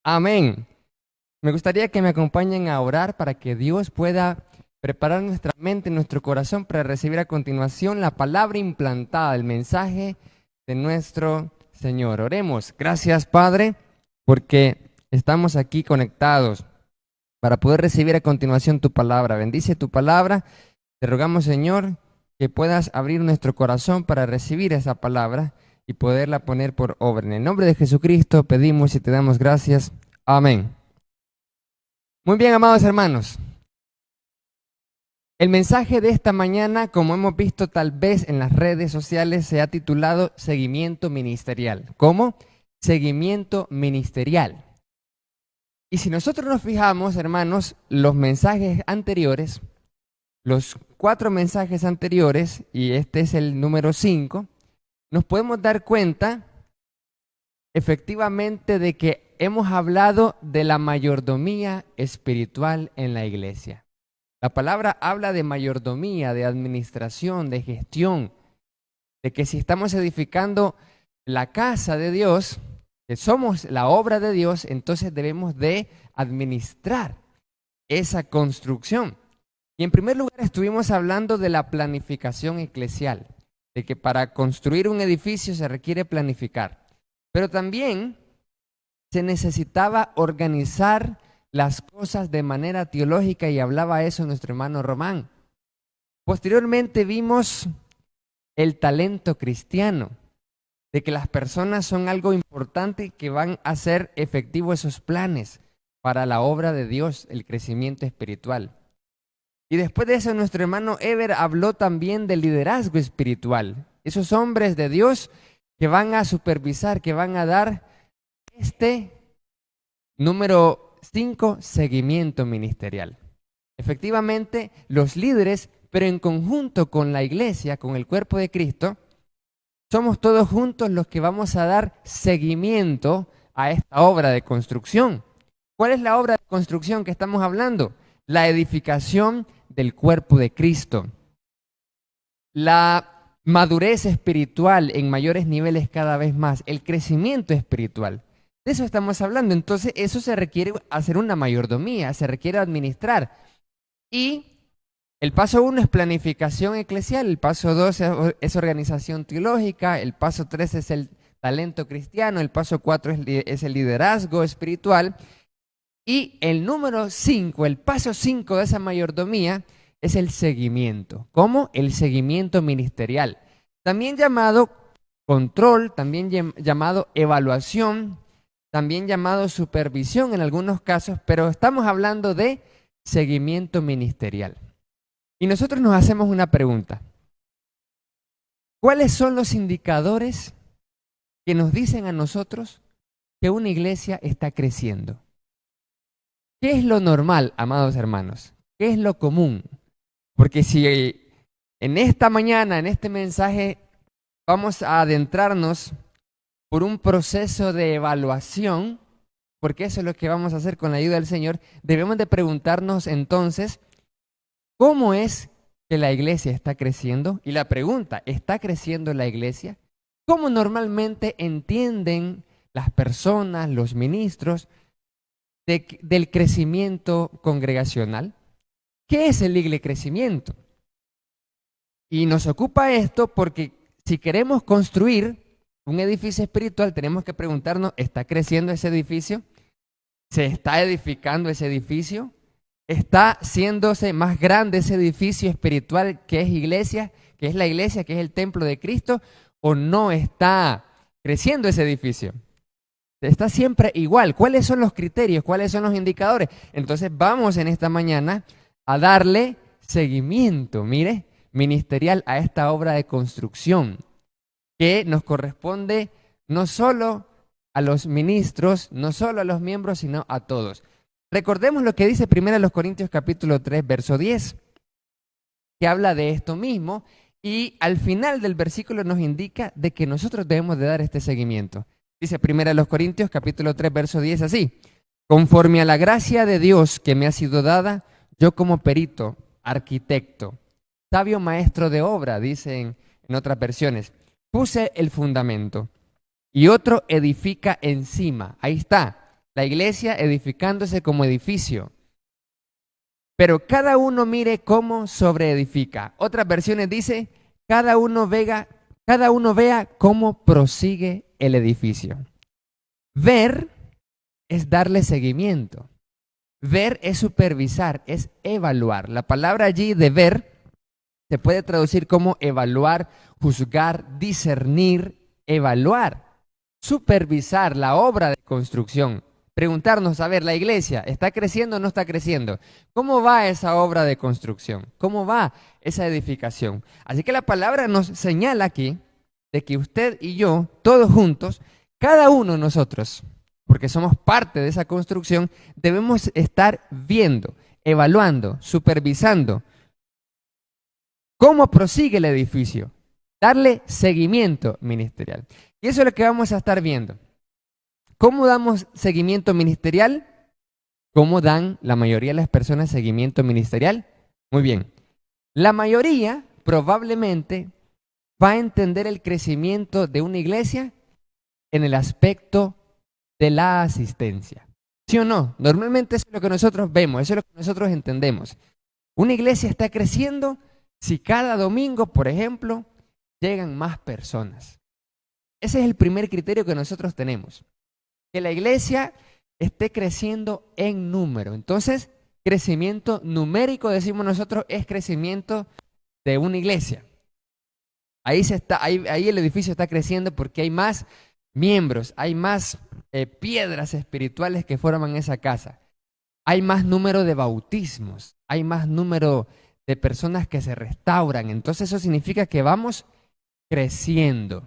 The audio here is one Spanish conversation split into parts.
Amén. Me gustaría que me acompañen a orar para que Dios pueda preparar nuestra mente y nuestro corazón para recibir a continuación la palabra implantada, el mensaje de nuestro Señor. Oremos. Gracias, Padre, porque estamos aquí conectados para poder recibir a continuación tu palabra. Bendice tu palabra. Te rogamos, Señor, que puedas abrir nuestro corazón para recibir esa palabra y poderla poner por obra. En el nombre de Jesucristo pedimos y te damos gracias. Amén. Muy bien, amados hermanos. El mensaje de esta mañana, como hemos visto tal vez en las redes sociales, se ha titulado Seguimiento Ministerial. ¿Cómo? Seguimiento Ministerial. Y si nosotros nos fijamos, hermanos, los mensajes anteriores, los 4 mensajes anteriores, y este es el número 5, nos podemos dar cuenta efectivamente de que hemos hablado de la mayordomía espiritual en la iglesia. La palabra habla de mayordomía, de administración, de gestión, de que si estamos edificando la casa de Dios, que somos la obra de Dios, entonces debemos de administrar esa construcción. Y en primer lugar estuvimos hablando de la planificación eclesial, de que para construir un edificio se requiere planificar. Pero también se necesitaba organizar las cosas de manera teológica y hablaba eso nuestro hermano Román. Posteriormente vimos el talento cristiano, de que las personas son algo importante que van a hacer efectivos esos planes para la obra de Dios, el crecimiento espiritual. Y después de eso nuestro hermano Ever habló también del liderazgo espiritual, esos hombres de Dios que van a supervisar, que van a dar número 5, seguimiento ministerial. Efectivamente, los líderes, pero en conjunto con la iglesia, con el cuerpo de Cristo, somos todos juntos los que vamos a dar seguimiento a esta obra de construcción. ¿Cuál es la obra de construcción que estamos hablando? La edificación del cuerpo de Cristo. La madurez espiritual en mayores niveles cada vez más, el crecimiento espiritual. De eso estamos hablando. Entonces, eso se requiere hacer una mayordomía, se requiere administrar. Y el paso 1 es planificación eclesial, el paso 2 es organización teológica, el paso 3 es el talento cristiano, el paso 4 es el liderazgo espiritual. Y el número 5, el paso 5 de esa mayordomía es el seguimiento. ¿Cómo? El seguimiento ministerial. También llamado control, también llamado evaluación, también llamado supervisión en algunos casos, pero estamos hablando de seguimiento ministerial. Y nosotros nos hacemos una pregunta. ¿Cuáles son los indicadores que nos dicen a nosotros que una iglesia está creciendo? ¿Qué es lo normal, amados hermanos? ¿Qué es lo común? Porque si en esta mañana, en este mensaje, vamos a adentrarnos por un proceso de evaluación, porque eso es lo que vamos a hacer con la ayuda del Señor, debemos de preguntarnos entonces, ¿cómo es que la iglesia está creciendo? Y la pregunta, ¿está creciendo la iglesia? ¿Cómo normalmente entienden las personas, los ministros, del crecimiento congregacional? ¿Qué es el crecimiento? Y nos ocupa esto porque si queremos construir un edificio espiritual, tenemos que preguntarnos, ¿está creciendo ese edificio? ¿Se está edificando ese edificio? ¿Está haciéndose más grande ese edificio espiritual que es iglesia, que es la iglesia, que es el templo de Cristo? ¿O no está creciendo ese edificio? Está siempre igual. ¿Cuáles son los criterios? ¿Cuáles son los indicadores? Entonces vamos en esta mañana a darle seguimiento, mire, ministerial a esta obra de construcción que nos corresponde no solo a los ministros, no solo a los miembros, sino a todos. Recordemos lo que dice 1 Corintios capítulo 3, verso 10, que habla de esto mismo y al final del versículo nos indica de que nosotros debemos de dar este seguimiento. Dice 1 Corintios capítulo 3, verso 10 así: conforme a la gracia de Dios que me ha sido dada, yo como perito, arquitecto, sabio maestro de obra, dicen en otras versiones, puse el fundamento y otro edifica encima. Ahí está. La iglesia edificándose como edificio. Pero cada uno mire cómo sobreedifica. Otras versiones dice, cada uno vea cómo prosigue el edificio. Ver es darle seguimiento. Ver es supervisar, es evaluar. La palabra allí de ver se puede traducir como evaluar, juzgar, discernir, evaluar, supervisar la obra de construcción. Preguntarnos, a ver, ¿la iglesia está creciendo o no está creciendo? ¿Cómo va esa obra de construcción? ¿Cómo va esa edificación? Así que la palabra nos señala aquí de que usted y yo, todos juntos, cada uno de nosotros, porque somos parte de esa construcción, debemos estar viendo, evaluando, supervisando cómo prosigue el edificio, darle seguimiento ministerial. Y eso es lo que vamos a estar viendo. ¿Cómo damos seguimiento ministerial? ¿Cómo dan la mayoría de las personas seguimiento ministerial? Muy bien. La mayoría probablemente va a entender el crecimiento de una iglesia en el aspecto de la asistencia. ¿Sí o no? Normalmente eso es lo que nosotros vemos, eso es lo que nosotros entendemos. Una iglesia está creciendo si cada domingo, por ejemplo, llegan más personas. Ese es el primer criterio que nosotros tenemos. Que la iglesia esté creciendo en número. Entonces, crecimiento numérico, decimos nosotros, es crecimiento de una iglesia. Ahí el edificio está creciendo porque hay más miembros, hay más piedras espirituales que forman esa casa. Hay más número de bautismos, hay más número de personas que se restauran. Entonces eso significa que vamos creciendo.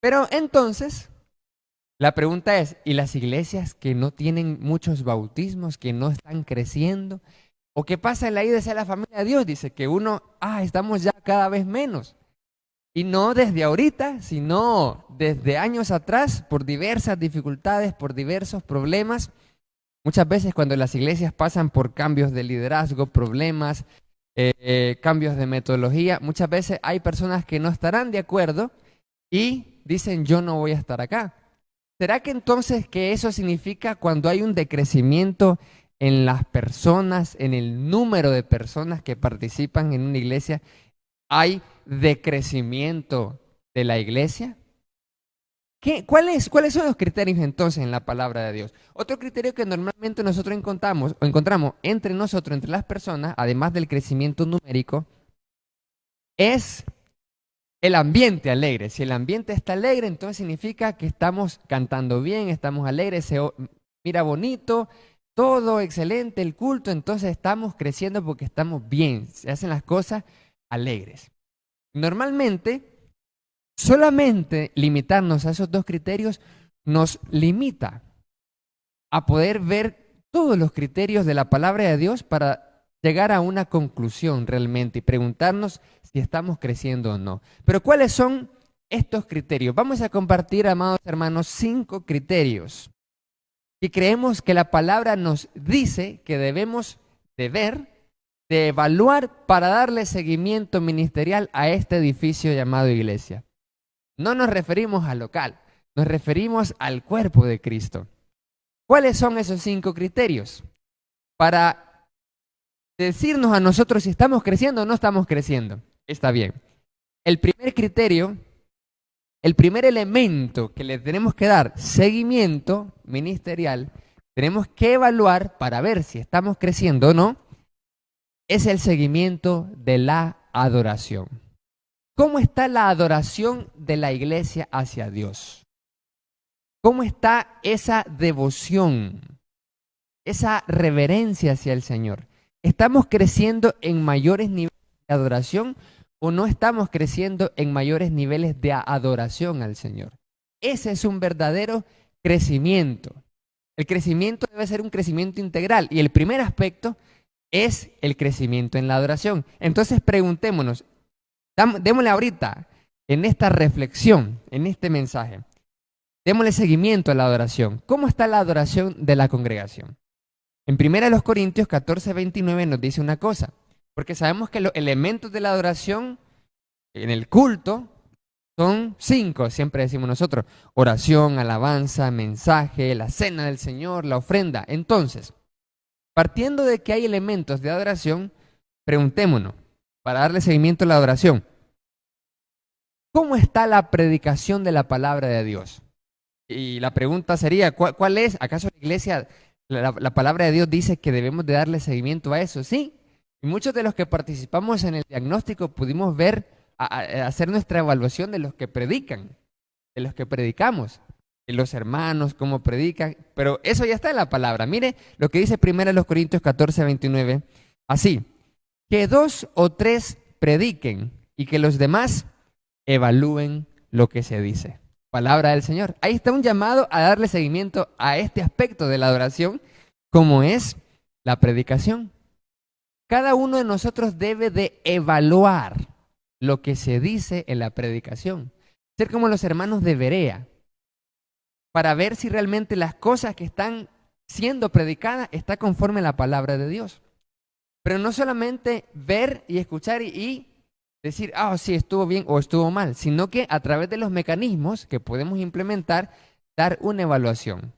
Pero entonces, la pregunta es, ¿y las iglesias que no tienen muchos bautismos, que no están creciendo? ¿O qué pasa en la iglesia de la familia de Dios? Dice que estamos ya cada vez menos. Y no desde ahorita, sino desde años atrás, por diversas dificultades, por diversos problemas. Muchas veces cuando las iglesias pasan por cambios de liderazgo, problemas, cambios de metodología, muchas veces hay personas que no estarán de acuerdo y dicen, yo no voy a estar acá. ¿Será que entonces que eso significa cuando hay un decrecimiento en las personas, en el número de personas que participan en una iglesia, hay decrecimiento de la iglesia? ¿Cuáles son los criterios entonces en la palabra de Dios? Otro criterio que normalmente nosotros encontramos entre nosotros, entre las personas, además del crecimiento numérico, es el ambiente alegre. Si el ambiente está alegre, entonces significa que estamos cantando bien, estamos alegres, se mira bonito, todo excelente, el culto, entonces estamos creciendo porque estamos bien, se hacen las cosas alegres. Normalmente, solamente limitarnos a esos dos criterios nos limita a poder ver todos los criterios de la palabra de Dios para llegar a una conclusión realmente y preguntarnos si estamos creciendo o no. Pero ¿cuáles son estos criterios? Vamos a compartir, amados hermanos, 5 criterios que creemos que la palabra nos dice que debemos de ver, de evaluar para darle seguimiento ministerial a este edificio llamado iglesia. No nos referimos al local, nos referimos al cuerpo de Cristo. ¿Cuáles son esos 5 criterios? Para decirnos a nosotros si estamos creciendo o no estamos creciendo. Está bien. El primer criterio, el primer elemento que le tenemos que dar seguimiento ministerial, tenemos que evaluar para ver si estamos creciendo o no, es el seguimiento de la adoración. ¿Cómo está la adoración de la iglesia hacia Dios? ¿Cómo está esa devoción, esa reverencia hacia el Señor? ¿Estamos creciendo en mayores niveles de adoración o no estamos creciendo en mayores niveles de adoración al Señor? Ese es un verdadero crecimiento. El crecimiento debe ser un crecimiento integral y el primer aspecto es el crecimiento en la adoración. Entonces preguntémonos, démosle ahorita en esta reflexión, en este mensaje, démosle seguimiento a la adoración. ¿Cómo está la adoración de la congregación? En 1 Corintios 14:29 nos dice una cosa, porque sabemos que los elementos de la adoración en el culto Son 5, siempre decimos nosotros: oración, alabanza, mensaje, la cena del Señor, la ofrenda. Entonces, partiendo de que hay elementos de adoración, preguntémonos, para darle seguimiento a la adoración, ¿cómo está la predicación de la palabra de Dios? Y la pregunta sería, ¿cuál es? ¿Acaso la iglesia, la palabra de Dios dice que debemos de darle seguimiento a eso? Sí. Y muchos de los que participamos en el diagnóstico pudimos ver, hacer nuestra evaluación de los que predican, de los que predicamos, de los hermanos, cómo predican, pero eso ya está en la palabra. Mire lo que dice 1 Corintios 14, 29, así: que 2 o 3 prediquen y que los demás evalúen lo que se dice. Palabra del Señor. Ahí está un llamado a darle seguimiento a este aspecto de la adoración, como es la predicación. Cada uno de nosotros debe de evaluar lo que se dice en la predicación. Ser como los hermanos de Berea, para ver si realmente las cosas que están siendo predicadas están conforme a la palabra de Dios. Pero no solamente ver y escuchar y decir, sí, estuvo bien o estuvo mal, sino que a través de los mecanismos que podemos implementar, dar una evaluación.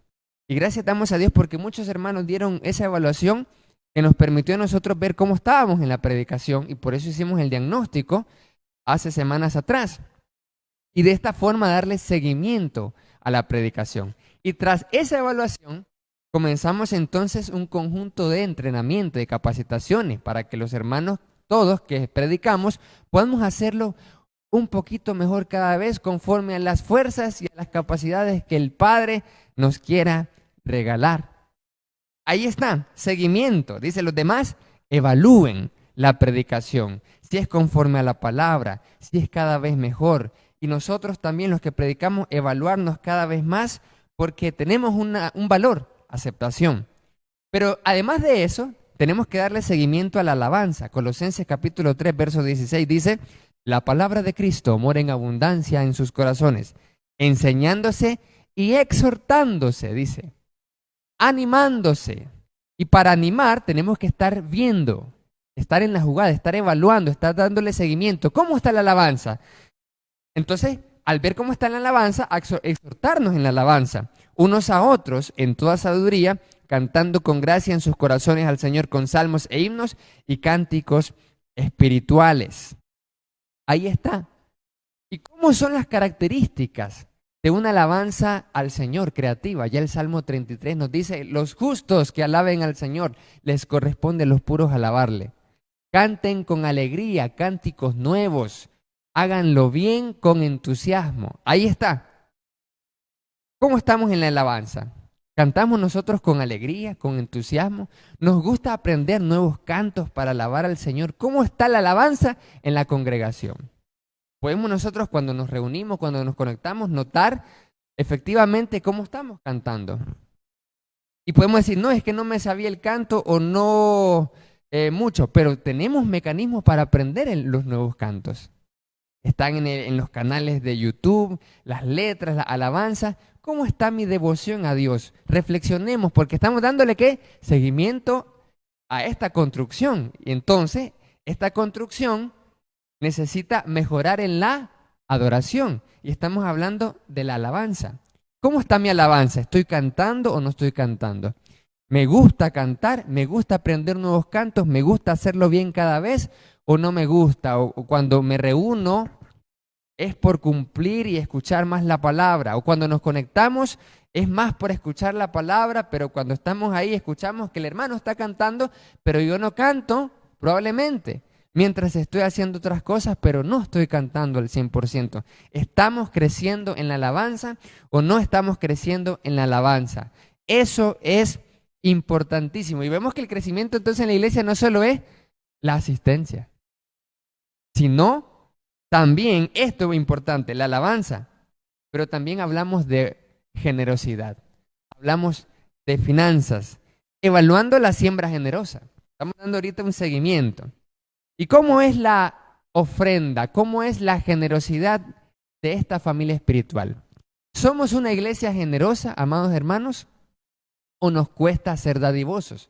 Y gracias damos a Dios porque muchos hermanos dieron esa evaluación que nos permitió a nosotros ver cómo estábamos en la predicación, y por eso hicimos el diagnóstico hace semanas atrás. Y de esta forma darle seguimiento a la predicación. Y tras esa evaluación, comenzamos entonces un conjunto de entrenamiento, de capacitaciones, para que los hermanos, todos que predicamos, podamos hacerlo un poquito mejor cada vez, conforme a las fuerzas y a las capacidades que el Padre nos quiera regalar. Ahí está, seguimiento. Dice, los demás evalúen la predicación, si es conforme a la palabra, si es cada vez mejor. Y nosotros también, los que predicamos, evaluarnos cada vez más, porque tenemos un valor, aceptación. Pero además de eso, tenemos que darle seguimiento a la alabanza. Colosenses capítulo 3, verso 16 dice, la palabra de Cristo mora en abundancia en sus corazones, enseñándose y exhortándose, dice, animándose. Y para animar tenemos que estar viendo, estar en la jugada, estar evaluando, estar dándole seguimiento. ¿Cómo está la alabanza? Entonces, al ver cómo está la alabanza, exhortarnos en la alabanza, unos a otros en toda sabiduría, cantando con gracia en sus corazones al Señor con salmos e himnos y cánticos espirituales. Ahí está. ¿Y cómo son las características de una alabanza al Señor creativa? Ya el Salmo 33 nos dice, los justos que alaben al Señor, les corresponde a los puros alabarle. Canten con alegría, cánticos nuevos, háganlo bien con entusiasmo. Ahí está. ¿Cómo estamos en la alabanza? ¿Cantamos nosotros con alegría, con entusiasmo? ¿Nos gusta aprender nuevos cantos para alabar al Señor? ¿Cómo está la alabanza en la congregación? Podemos nosotros, cuando nos reunimos, cuando nos conectamos, notar efectivamente cómo estamos cantando. Y podemos decir, no, es que no me sabía el canto o no mucho, pero tenemos mecanismos para aprender los nuevos cantos. Están en los canales de YouTube, las letras, la alabanza. ¿Cómo está mi devoción a Dios? Reflexionemos, porque estamos dándole ¿qué? Seguimiento a esta construcción. Y entonces, esta construcción necesita mejorar en la adoración. Y estamos hablando de la alabanza. ¿Cómo está mi alabanza? ¿Estoy cantando o no estoy cantando? ¿Me gusta cantar? ¿Me gusta aprender nuevos cantos? ¿Me gusta hacerlo bien cada vez? ¿O no me gusta? O cuando me reúno es por cumplir y escuchar más la palabra. O cuando nos conectamos es más por escuchar la palabra, pero cuando estamos ahí escuchamos que el hermano está cantando, pero yo no canto, probablemente. Mientras estoy haciendo otras cosas, pero no estoy cantando al 100%. ¿Estamos creciendo en la alabanza o no estamos creciendo en la alabanza? Eso es importantísimo. Y vemos que el crecimiento entonces en la iglesia no solo es la asistencia, sino también, esto es importante, la alabanza, pero también hablamos de generosidad, hablamos de finanzas, evaluando la siembra generosa. Estamos dando ahorita un seguimiento. ¿Y cómo es la ofrenda? ¿Cómo es la generosidad de esta familia espiritual? ¿Somos una iglesia generosa, amados hermanos? ¿O nos cuesta ser dadivosos?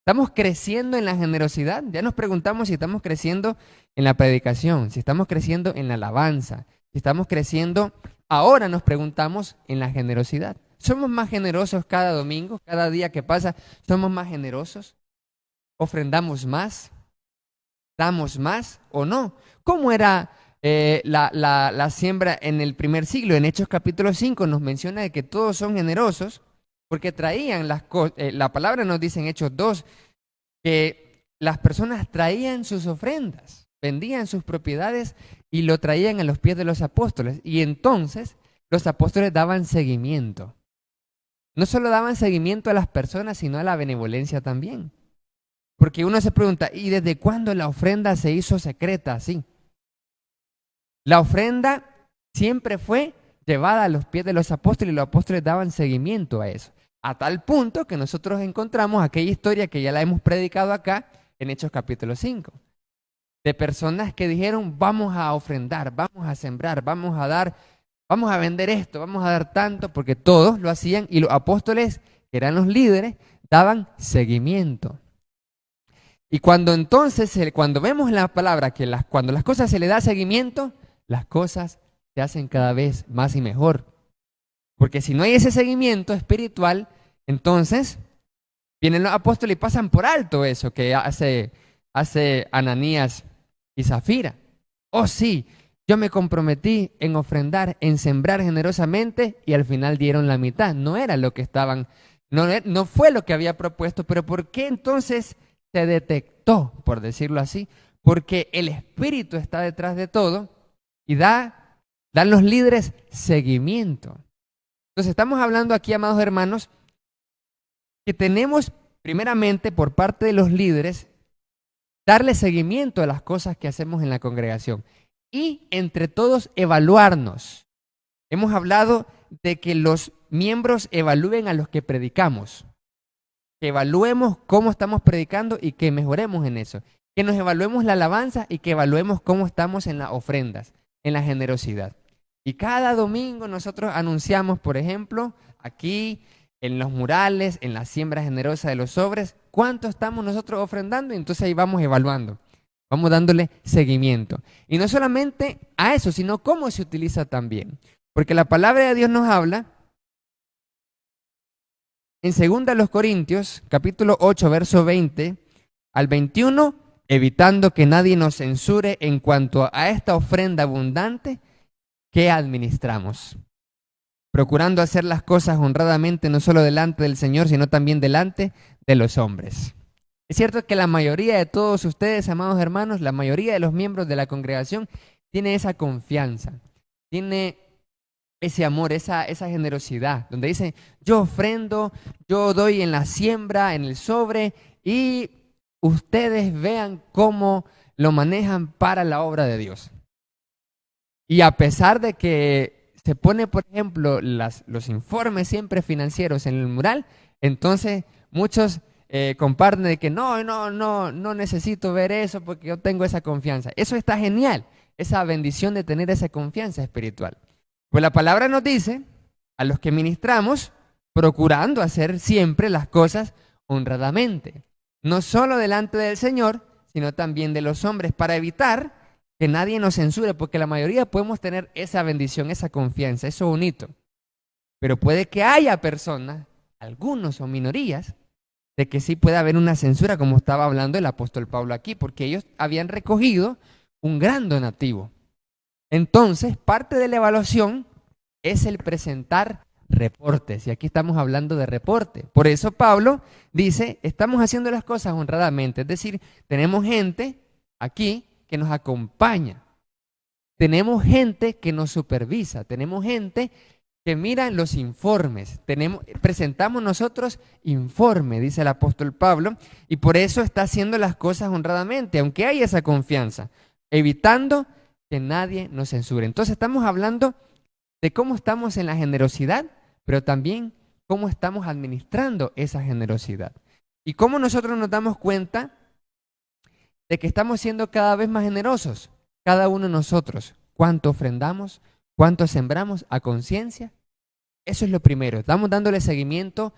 ¿Estamos creciendo en la generosidad? Ya nos preguntamos si estamos creciendo en la predicación, si estamos creciendo en la alabanza, Si estamos creciendo, ahora nos preguntamos en la generosidad. ¿Somos más generosos cada domingo, cada día que pasa? ¿Somos más generosos? ¿Ofrendamos más? ¿Damos más o no? ¿Cómo era la siembra en el primer siglo? En Hechos capítulo 5 nos menciona de que todos son generosos porque traían las cosas. La palabra nos dice en Hechos 2 que las personas traían sus ofrendas, vendían sus propiedades y lo traían a los pies de los apóstoles. Y entonces los apóstoles daban seguimiento. No solo daban seguimiento a las personas, sino a la benevolencia también. Porque uno se pregunta, ¿y desde cuándo la ofrenda se hizo secreta así? La ofrenda siempre fue llevada a los pies de los apóstoles y los apóstoles daban seguimiento a eso. A tal punto que nosotros encontramos aquella historia que ya la hemos predicado acá en Hechos capítulo 5. De personas que dijeron, vamos a ofrendar, vamos a sembrar, vamos a dar, vamos a vender esto, vamos a dar tanto, porque todos lo hacían y los apóstoles, que eran los líderes, daban seguimiento. Y cuando entonces, cuando vemos en la palabra que cuando las cosas se le da seguimiento, las cosas se hacen cada vez más y mejor. Porque si no hay ese seguimiento espiritual, entonces vienen los apóstoles y pasan por alto eso que hace Ananías y Zafira. Oh sí, yo me comprometí en ofrendar, en sembrar generosamente y al final dieron la mitad. No era lo que estaban, no fue lo que había propuesto, pero ¿por qué entonces se detectó, por decirlo así? Porque el Espíritu está detrás de todo y dan los líderes seguimiento. Entonces estamos hablando aquí, amados hermanos, que tenemos primeramente por parte de los líderes darle seguimiento a las cosas que hacemos en la congregación y entre todos evaluarnos. Hemos hablado de que los miembros evalúen a los que predicamos, que evaluemos cómo estamos predicando y que mejoremos en eso, que nos evaluemos la alabanza y que evaluemos cómo estamos en las ofrendas, en la generosidad. Y cada domingo nosotros anunciamos, por ejemplo, aquí en los murales, en la siembra generosa de los sobres, cuánto estamos nosotros ofrendando, y entonces ahí vamos evaluando, vamos dándole seguimiento. Y no solamente a eso, sino cómo se utiliza también. Porque la palabra de Dios nos habla en 2 Corintios, capítulo 8, verso 20 al 21, evitando que nadie nos censure en cuanto a esta ofrenda abundante que administramos, procurando hacer las cosas honradamente, no solo delante del Señor, sino también delante de los hombres. Es cierto que la mayoría de todos ustedes, amados hermanos, la mayoría de los miembros de la congregación tiene esa confianza, tiene ese amor, esa generosidad, donde dicen, yo ofrendo, yo doy en la siembra, en el sobre, y ustedes vean cómo lo manejan para la obra de Dios. Y a pesar de que se pone, por ejemplo, los informes siempre financieros en el mural, entonces muchos comparten de que no necesito ver eso porque yo tengo esa confianza. Eso está genial, esa bendición de tener esa confianza espiritual. Pues la palabra nos dice, a los que ministramos, procurando hacer siempre las cosas honradamente, no solo delante del Señor, sino también de los hombres, para evitar que nadie nos censure, porque la mayoría podemos tener esa bendición, esa confianza, eso bonito. Pero puede que haya personas, algunos o minorías, de que sí puede haber una censura, como estaba hablando el apóstol Pablo aquí, porque ellos habían recogido un gran donativo. Entonces, parte de la evaluación es el presentar reportes, y aquí estamos hablando de reporte. Por eso Pablo dice, estamos haciendo las cosas honradamente, es decir, tenemos gente aquí que nos acompaña, tenemos gente que nos supervisa, tenemos gente que mira los informes, presentamos nosotros informe, dice el apóstol Pablo, y por eso está haciendo las cosas honradamente, aunque hay esa confianza, evitando que nadie nos censure. Entonces estamos hablando de cómo estamos en la generosidad, pero también cómo estamos administrando esa generosidad. Y cómo nosotros nos damos cuenta de que estamos siendo cada vez más generosos, cada uno de nosotros. ¿Cuánto ofrendamos? ¿Cuánto sembramos a conciencia? Eso es lo primero. Estamos dándole seguimiento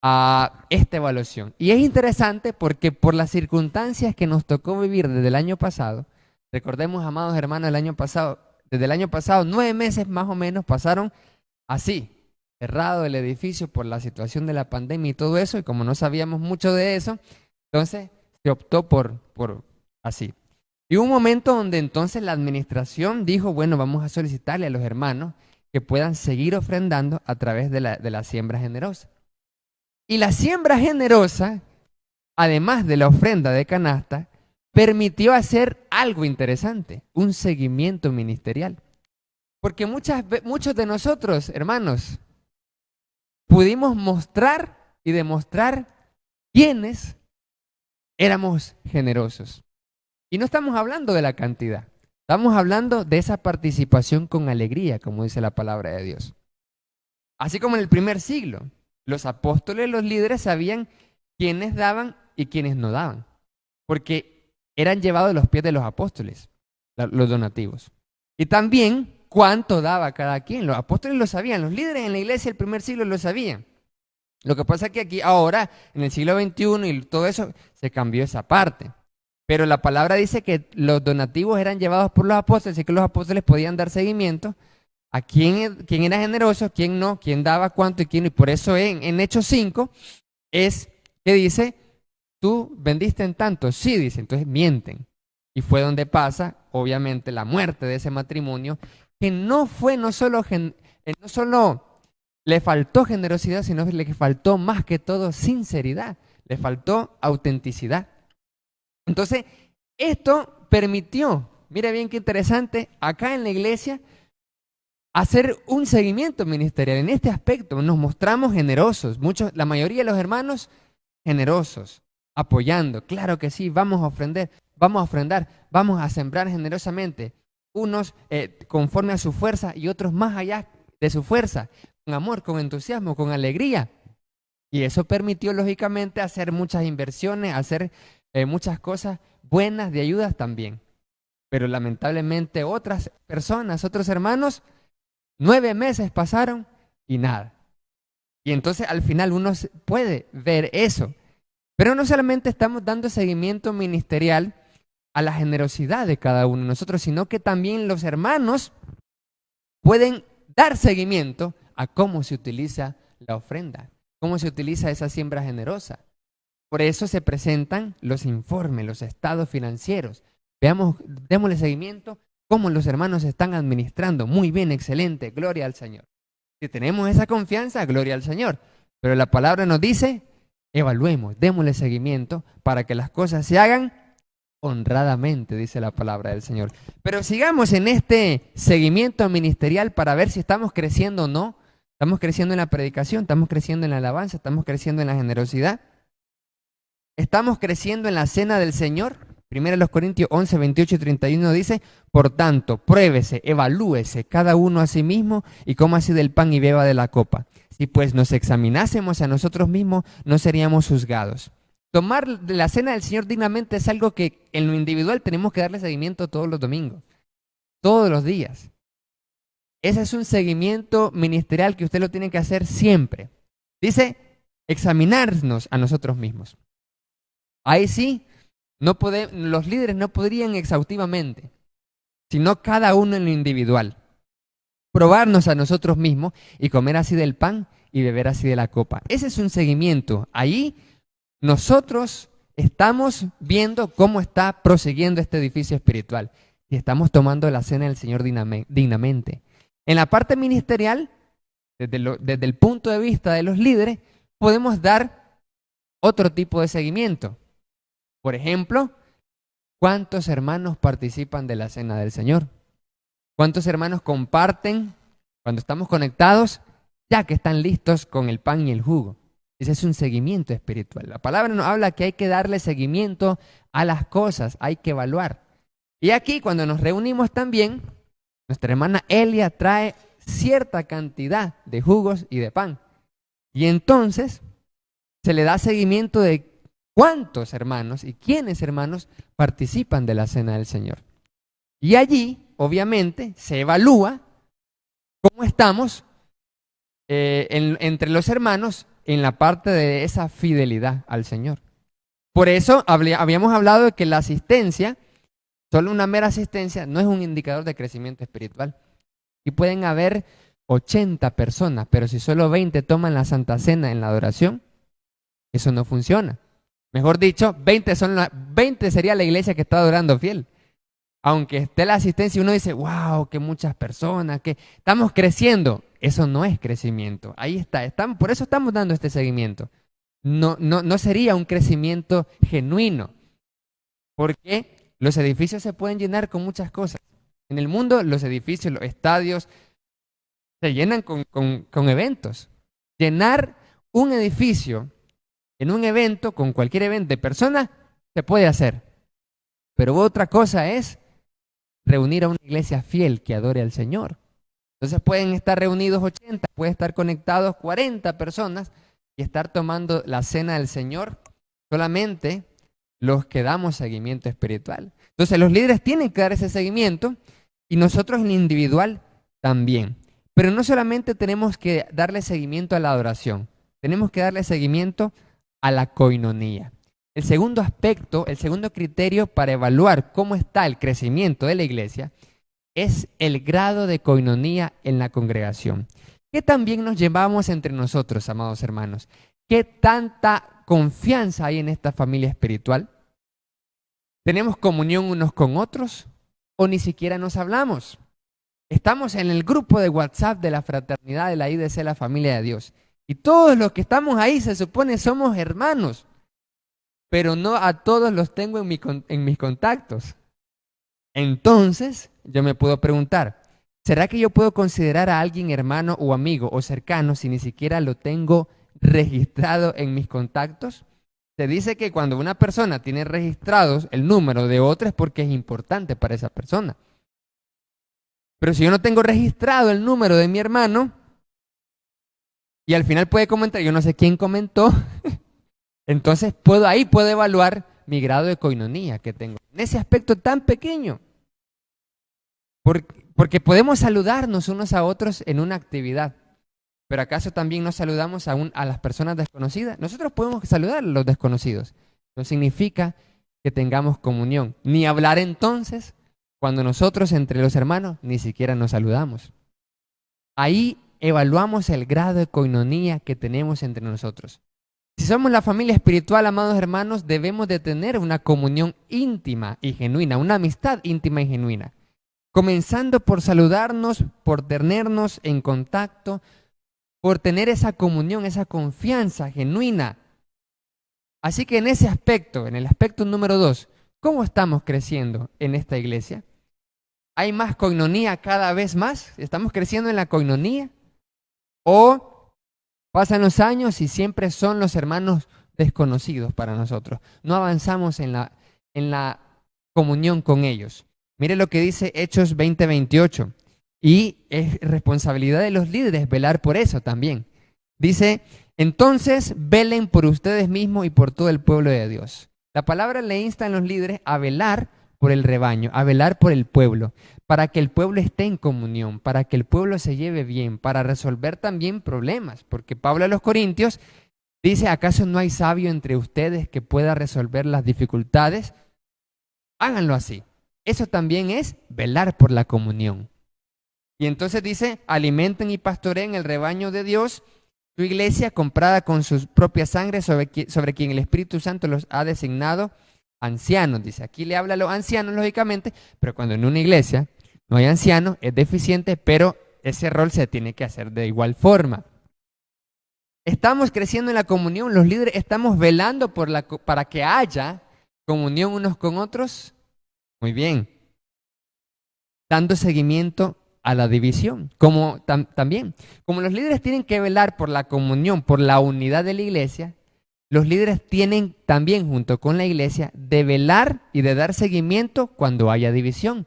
a esta evaluación. Y es interesante porque por las circunstancias que nos tocó vivir desde el año pasado, recordemos, amados hermanos, el año pasado desde el año pasado, 9 meses más o menos pasaron así, cerrado el edificio por la situación de la pandemia y todo eso, y como no sabíamos mucho de eso, entonces se optó por así. Y hubo un momento donde entonces la administración dijo, bueno, vamos a solicitarle a los hermanos que puedan seguir ofrendando a través de la siembra generosa. Y la siembra generosa, además de la ofrenda de canasta, permitió hacer algo interesante, un seguimiento ministerial. Porque muchos de nosotros, hermanos, pudimos mostrar y demostrar quiénes éramos generosos. Y no estamos hablando de la cantidad, estamos hablando de esa participación con alegría, como dice la palabra de Dios. Así como en el primer siglo, los apóstoles, los líderes sabían quiénes daban y quiénes no daban, porque eran llevados a los pies de los apóstoles, los donativos. Y también cuánto daba cada quien. Los apóstoles lo sabían, los líderes en la iglesia del primer siglo lo sabían. Lo que pasa es que aquí ahora, en el siglo XXI y todo eso, se cambió esa parte. Pero la palabra dice que los donativos eran llevados por los apóstoles, así que los apóstoles podían dar seguimiento a quién era generoso, quién no, quién daba cuánto y quién no. Y por eso en Hechos 5 es que dice, tú vendiste en tanto. Sí, dice, entonces mienten. Y fue donde pasa, obviamente, la muerte de ese matrimonio, que no solo le faltó generosidad, sino que le faltó más que todo sinceridad, le faltó autenticidad. Entonces, esto permitió, mira bien qué interesante, acá en la iglesia, hacer un seguimiento ministerial. En este aspecto nos mostramos generosos, la mayoría de los hermanos generosos, apoyando. Claro que sí, vamos a ofrendar, vamos a sembrar generosamente, unos conforme a su fuerza y otros más allá de su fuerza, con amor, con entusiasmo, con alegría. Y eso permitió, lógicamente, hacer muchas inversiones, hacer muchas cosas buenas de ayudas también. Pero lamentablemente otras personas, otros hermanos, 9 meses pasaron y nada. Y entonces al final uno puede ver eso. Pero no solamente estamos dando seguimiento ministerial a la generosidad de cada uno de nosotros, sino que también los hermanos pueden dar seguimiento a cómo se utiliza la ofrenda, cómo se utiliza esa siembra generosa. Por eso se presentan los informes, los estados financieros. Démosle seguimiento cómo los hermanos están administrando. Muy bien, excelente, gloria al Señor. Si tenemos esa confianza, gloria al Señor. Pero la palabra nos dice, evaluemos, démosle seguimiento para que las cosas se hagan honradamente, dice la palabra del Señor. Pero sigamos en este seguimiento ministerial para ver si estamos creciendo o no. Estamos creciendo en la predicación, estamos creciendo en la alabanza, estamos creciendo en la generosidad. Estamos creciendo en la cena del Señor. 1 Corintios 11, 28 y 31 dice, por tanto, pruébese, evalúese cada uno a sí mismo y coma así del pan y beba de la copa. Si pues nos examinásemos a nosotros mismos, no seríamos juzgados. Tomar la cena del Señor dignamente es algo que en lo individual tenemos que darle seguimiento todos los domingos, todos los días. Ese es un seguimiento ministerial que usted lo tiene que hacer siempre. Dice, examinarnos a nosotros mismos. Ahí sí, los líderes no podrían exhaustivamente, sino cada uno en lo individual. Probarnos a nosotros mismos y comer así del pan y beber así de la copa. Ese es un seguimiento. Ahí nosotros estamos viendo cómo está prosiguiendo este edificio espiritual y estamos tomando la cena del Señor dignamente. En la parte ministerial, desde el punto de vista de los líderes, podemos dar otro tipo de seguimiento. Por ejemplo, ¿cuántos hermanos participan de la cena del Señor? ¿Cuántos hermanos comparten cuando estamos conectados, ya que están listos con el pan y el jugo? Ese es un seguimiento espiritual. La palabra nos habla que hay que darle seguimiento a las cosas, hay que evaluar. Y aquí cuando nos reunimos también, nuestra hermana Elia trae cierta cantidad de jugos y de pan. Y entonces se le da seguimiento de cuántos hermanos y quiénes hermanos participan de la cena del Señor. Y allí, obviamente, se evalúa cómo estamos entre los hermanos en la parte de esa fidelidad al Señor. Por eso habíamos hablado de que la asistencia Solo una mera asistencia no es un indicador de crecimiento espiritual. Y pueden haber 80 personas, pero si solo 20 toman la Santa Cena en la adoración, eso no funciona. Mejor dicho, 20 sería la iglesia que está adorando fiel. Aunque esté la asistencia y uno dice, wow, que muchas personas, que estamos creciendo. Eso no es crecimiento. Ahí está. Por eso estamos dando este seguimiento. No sería un crecimiento genuino. Porque los edificios se pueden llenar con muchas cosas. En el mundo, los edificios, los estadios, se llenan con eventos. Llenar un edificio en un evento, con cualquier evento de personas, se puede hacer. Pero otra cosa es reunir a una iglesia fiel que adore al Señor. Entonces pueden estar reunidos 80, pueden estar conectados 40 personas y estar tomando la cena del Señor solamente los que damos seguimiento espiritual. Entonces los líderes tienen que dar ese seguimiento y nosotros en el individual también. Pero no solamente tenemos que darle seguimiento a la adoración, tenemos que darle seguimiento a la coinonía. El segundo aspecto, el segundo criterio para evaluar cómo está el crecimiento de la iglesia es el grado de coinonía en la congregación. ¿Qué también nos llevamos entre nosotros, amados hermanos? ¿Qué tanta confianza hay en esta familia espiritual? ¿Tenemos comunión unos con otros o ni siquiera nos hablamos? Estamos en el grupo de WhatsApp de la fraternidad de la IDC, la familia de Dios. Y todos los que estamos ahí se supone somos hermanos. Pero no a todos los tengo en mis contactos. Entonces, yo me puedo preguntar, ¿será que yo puedo considerar a alguien hermano o amigo o cercano si ni siquiera lo tengo registrado en mis contactos? Se dice que cuando una persona tiene registrados el número de otra es porque es importante para esa persona. Pero si yo no tengo registrado el número de mi hermano y al final puede comentar, yo no sé quién comentó, entonces puedo evaluar mi grado de coinonía que tengo. En ese aspecto tan pequeño. Porque podemos saludarnos unos a otros en una actividad. Pero ¿acaso también nos saludamos a las personas desconocidas? Nosotros podemos saludar a los desconocidos. No significa que tengamos comunión. Ni hablar entonces cuando nosotros entre los hermanos ni siquiera nos saludamos. Ahí evaluamos el grado de coinonía que tenemos entre nosotros. Si somos la familia espiritual, amados hermanos, debemos de tener una comunión íntima y genuina, una amistad íntima y genuina. Comenzando por saludarnos, por tenernos en contacto, por tener esa comunión, esa confianza genuina. Así que en ese aspecto, en el aspecto número 2, ¿cómo estamos creciendo en esta iglesia? ¿Hay más coinonía cada vez más? ¿Estamos creciendo en la coinonía? ¿O pasan los años y siempre son los hermanos desconocidos para nosotros? No avanzamos en la comunión con ellos. Mire lo que dice Hechos 20:28. Y es responsabilidad de los líderes velar por eso también. Dice, entonces velen por ustedes mismos y por todo el pueblo de Dios. La palabra le insta a los líderes a velar por el rebaño, a velar por el pueblo, para que el pueblo esté en comunión, para que el pueblo se lleve bien, para resolver también problemas. Porque Pablo a los Corintios dice, ¿acaso no hay sabio entre ustedes que pueda resolver las dificultades? Háganlo así. Eso también es velar por la comunión. Y entonces dice, alimenten y pastoreen el rebaño de Dios, su iglesia comprada con su propia sangre, sobre quien el Espíritu Santo los ha designado ancianos. Dice, aquí le habla a los ancianos, lógicamente, pero cuando en una iglesia no hay ancianos, es deficiente, pero ese rol se tiene que hacer de igual forma. Estamos creciendo en la comunión, los líderes estamos velando para que haya comunión unos con otros. Muy bien. Dando seguimiento a la división, también. Como los líderes tienen que velar por la comunión, por la unidad de la iglesia, los líderes tienen también, junto con la iglesia, de velar y de dar seguimiento cuando haya división,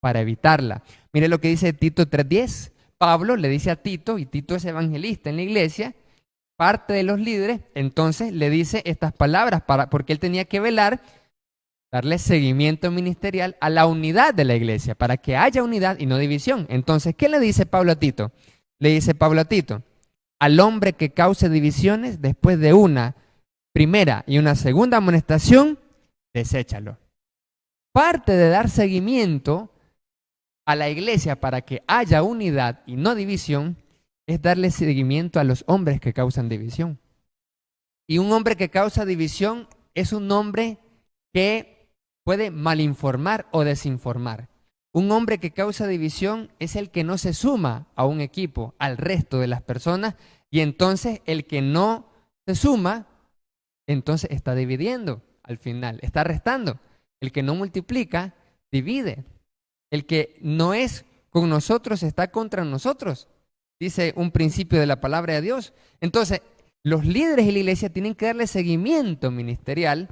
para evitarla. Mire lo que dice Tito 3:10. Pablo le dice a Tito, y Tito es evangelista en la iglesia, parte de los líderes, entonces le dice estas palabras, porque él tenía que velar, darle seguimiento ministerial a la unidad de la iglesia, para que haya unidad y no división. Entonces, ¿qué le dice Pablo a Tito? Le dice Pablo a Tito, al hombre que cause divisiones después de una primera y una segunda amonestación, deséchalo. parte de dar seguimiento a la iglesia para que haya unidad y no división es darle seguimiento a los hombres que causan división. Y un hombre que causa división es un hombre que puede malinformar o desinformar. Un hombre que causa división es el que no se suma a un equipo, al resto de las personas, y entonces el que no se suma, entonces está dividiendo al final, está restando. El que no multiplica, divide. El que no es con nosotros está contra nosotros, dice un principio de la palabra de Dios. Entonces, los líderes de la iglesia tienen que darle seguimiento ministerial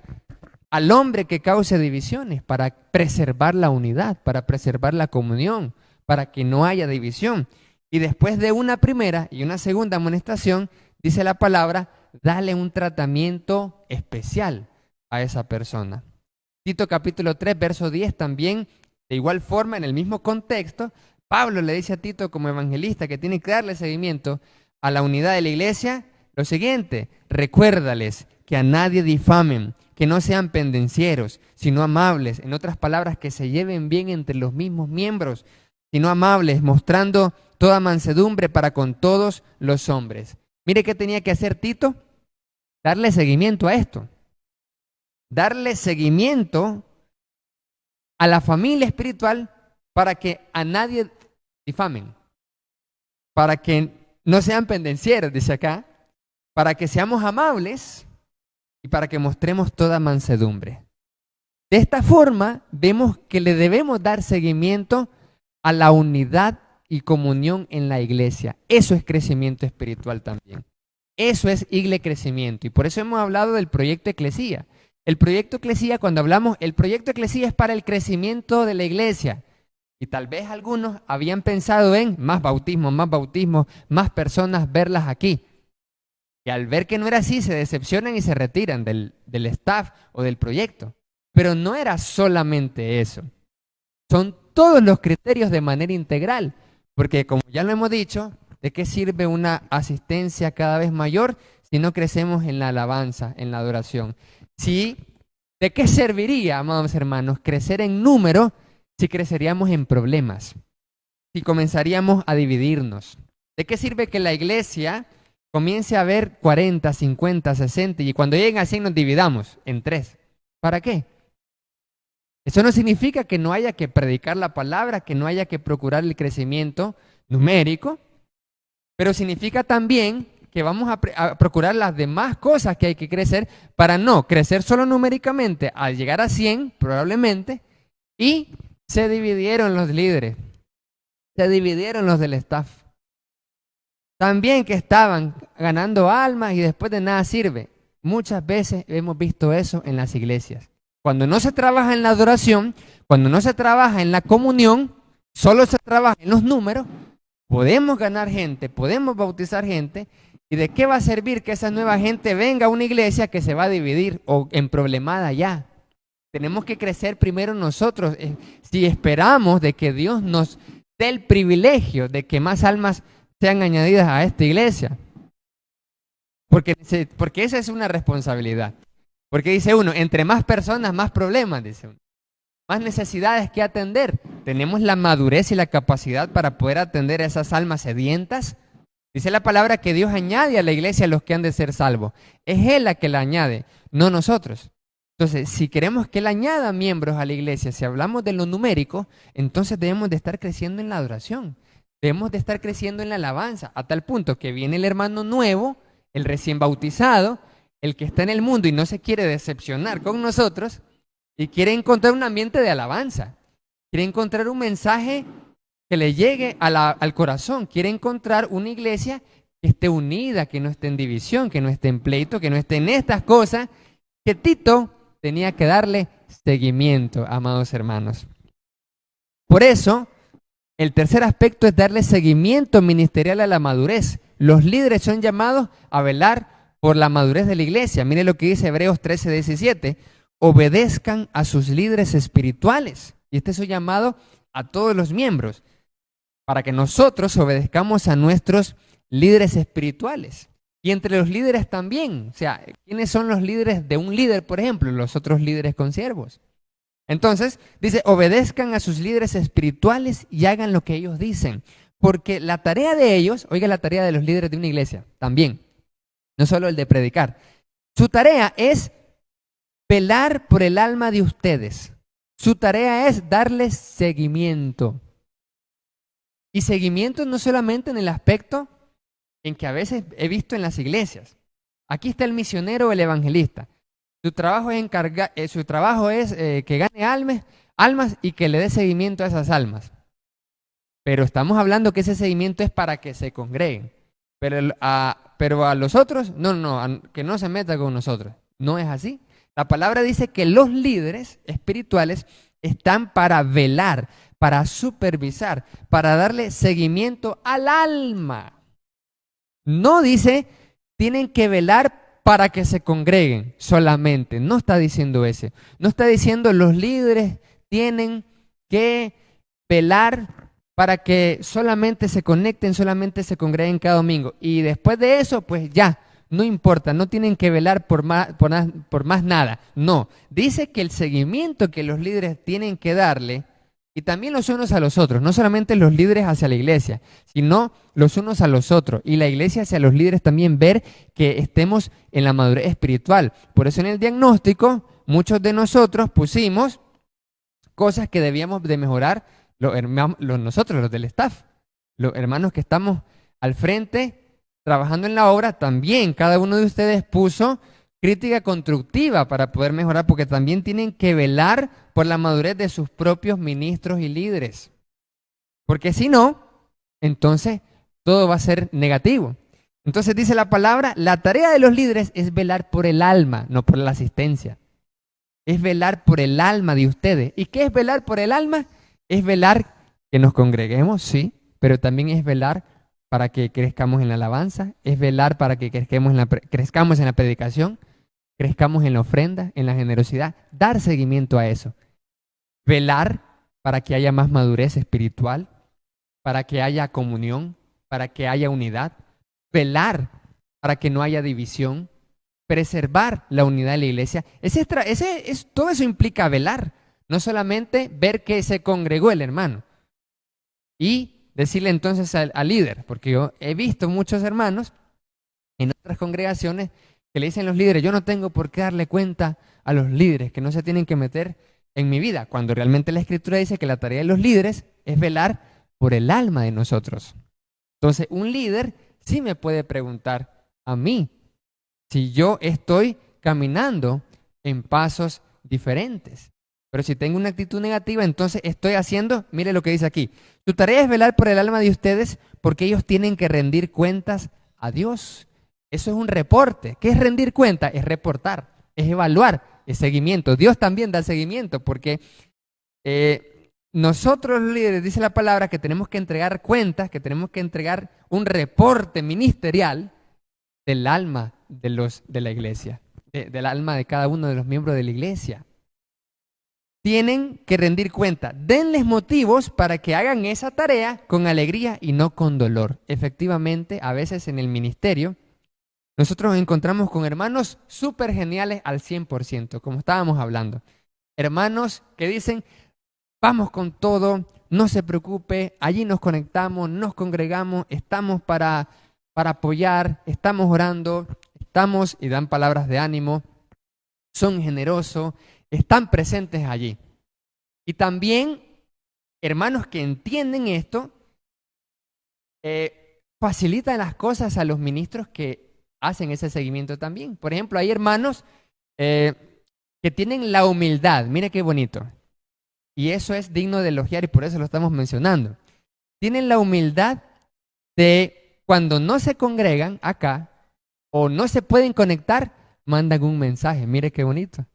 al hombre que cause divisiones para preservar la unidad, para preservar la comunión, para que no haya división. Y después de una primera y una segunda amonestación, dice la palabra, dale un tratamiento especial a esa persona. Tito capítulo 3, verso 10 también, de igual forma, en el mismo contexto, Pablo le dice a Tito como evangelista que tiene que darle seguimiento a la unidad de la iglesia. Lo siguiente, recuérdales que a nadie difamen, que no sean pendencieros, sino amables. En otras palabras, que se lleven bien entre los mismos miembros, sino amables, mostrando toda mansedumbre para con todos los hombres. Mire qué tenía que hacer Tito, darle seguimiento a esto. Darle seguimiento a la familia espiritual para que a nadie difamen, para que no sean pendencieros, dice acá, para que seamos amables y para que mostremos toda mansedumbre. De esta forma, vemos que le debemos dar seguimiento a la unidad y comunión en la iglesia. Eso es crecimiento espiritual también. Eso es crecimiento. Y por eso hemos hablado del proyecto Eclesía. El proyecto Eclesía, cuando hablamos, el proyecto Eclesía es para el crecimiento de la iglesia. Y tal vez algunos habían pensado en más bautismo, más personas, verlas aquí. Y al ver que no era así, se decepcionan y se retiran del staff o del proyecto. Pero no era solamente eso. Son todos los criterios de manera integral. Porque como ya lo hemos dicho, ¿de qué sirve una asistencia cada vez mayor si no crecemos en la alabanza, en la adoración? ¿Sí? ¿De qué serviría, amados hermanos, crecer en número si creceríamos en problemas? Si comenzaríamos a dividirnos. ¿De qué sirve que la iglesia comience a ver 40, 50, 60 y cuando lleguen a 100 nos dividamos en 3? ¿Para qué? Eso no significa que no haya que predicar la palabra, que no haya que procurar el crecimiento numérico, pero significa también que vamos a procurar las demás cosas que hay que crecer para no crecer solo numéricamente al llegar a 100 probablemente, y se dividieron los líderes, se dividieron los del staff. También que estaban ganando almas y después de nada sirve. Muchas veces hemos visto eso en las iglesias. Cuando no se trabaja en la adoración, cuando no se trabaja en la comunión, solo se trabaja en los números, podemos ganar gente, podemos bautizar gente. ¿Y de qué va a servir que esa nueva gente venga a una iglesia que se va a dividir o emproblemada ya? Tenemos que crecer primero nosotros. Si esperamos de que Dios nos dé el privilegio de que más almas sean añadidas a esta iglesia. Porque esa es una responsabilidad. Porque dice uno, entre más personas, más problemas, dice uno. Más necesidades que atender. ¿Tenemos la madurez y la capacidad para poder atender a esas almas sedientas? Dice la palabra que Dios añade a la iglesia a los que han de ser salvos. Es Él la que la añade, no nosotros. Entonces, si queremos que Él añada miembros a la iglesia, si hablamos de lo numérico, entonces debemos de estar creciendo en la adoración. Debemos de estar creciendo en la alabanza, a tal punto que viene el hermano nuevo, el recién bautizado, el que está en el mundo y no se quiere decepcionar con nosotros y quiere encontrar un ambiente de alabanza. Quiere encontrar un mensaje que le llegue al corazón. Quiere encontrar una iglesia que esté unida, que no esté en división, que no esté en pleito, que no esté en estas cosas, que Tito tenía que darle seguimiento, amados hermanos. Por eso, el tercer aspecto es darle seguimiento ministerial a la madurez. Los líderes son llamados a velar por la madurez de la iglesia. Mire lo que dice Hebreos 13:17. Obedezcan a sus líderes espirituales. Y este es su llamado a todos los miembros, para que nosotros obedezcamos a nuestros líderes espirituales. Y entre los líderes también. O sea, ¿quiénes son los líderes de un líder, por ejemplo? Los otros líderes consiervos. Entonces, dice, obedezcan a sus líderes espirituales y hagan lo que ellos dicen. Porque la tarea de ellos, oiga la tarea de los líderes de una iglesia, también, no solo el de predicar. Su tarea es velar por el alma de ustedes. Su tarea es darles seguimiento. Y seguimiento no solamente en el aspecto en que a veces he visto en las iglesias. Aquí está el misionero o el evangelista. Su trabajo es, que gane almas y que le dé seguimiento a esas almas. Pero estamos hablando que ese seguimiento es para que se congreguen. Pero a los otros, que no se meta con nosotros. No es así. La palabra dice que los líderes espirituales están para velar, para supervisar, para darle seguimiento al alma. No dice, tienen que velar para que se congreguen solamente. No está diciendo ese. No está diciendo los líderes tienen que velar para que solamente se conecten, solamente se congreguen cada domingo. Y después de eso, pues ya, no importa, no tienen que velar por más nada. No, dice que el seguimiento que los líderes tienen que darle, y también los unos a los otros, no solamente los líderes hacia la iglesia, sino los unos a los otros. Y la iglesia hacia los líderes también ver que estemos en la madurez espiritual. Por eso en el diagnóstico, muchos de nosotros pusimos cosas que debíamos de mejorar nosotros, los del staff, los hermanos que estamos al frente trabajando en la obra. También cada uno de ustedes puso crítica constructiva para poder mejorar, porque también tienen que velar por la madurez de sus propios ministros y líderes. Porque si no, entonces todo va a ser negativo. Entonces dice la palabra, la tarea de los líderes es velar por el alma, no por la asistencia. Es velar por el alma de ustedes. ¿Y qué es velar por el alma? Es velar que nos congreguemos, sí, pero también es velar para que crezcamos en la alabanza, es velar para que crezcamos en la predicación, crezcamos en la ofrenda, en la generosidad, dar seguimiento a eso. Velar para que haya más madurez espiritual, para que haya comunión, para que haya unidad. Velar para que no haya división, preservar la unidad de la iglesia. Todo eso implica velar. No solamente ver que se congregó el hermano y decirle entonces al líder, porque yo he visto muchos hermanos en otras congregaciones que le dicen a los líderes, yo no tengo por qué darle cuenta a los líderes, que no se tienen que meter en mi vida, cuando realmente la Escritura dice que la tarea de los líderes es velar por el alma de nosotros. Entonces, un líder sí me puede preguntar a mí si yo estoy caminando en pasos diferentes. Pero si tengo una actitud negativa, entonces estoy haciendo, mire lo que dice aquí, tu tarea es velar por el alma de ustedes porque ellos tienen que rendir cuentas a Dios. Eso es un reporte. ¿Qué es rendir cuentas? Es reportar, es evaluar, es seguimiento. Dios también da seguimiento porque nosotros los líderes, dice la palabra, que tenemos que entregar cuentas, que tenemos que entregar un reporte ministerial del alma de la iglesia, del alma de cada uno de los miembros de la iglesia. Tienen que rendir cuenta. Denles motivos para que hagan esa tarea con alegría y no con dolor. Efectivamente, a veces en el ministerio, nosotros nos encontramos con hermanos súper geniales al 100%, como estábamos hablando. Hermanos que dicen, vamos con todo, no se preocupe, allí nos conectamos, nos congregamos, estamos para apoyar, estamos orando, y dan palabras de ánimo, son generosos, están presentes allí. Y también hermanos que entienden esto, facilitan las cosas a los ministros que hacen ese seguimiento también. Por ejemplo, hay hermanos que tienen la humildad, mire qué bonito, y eso es digno de elogiar y por eso lo estamos mencionando. Tienen la humildad de cuando no se congregan acá o no se pueden conectar, mandan un mensaje, mire qué bonito.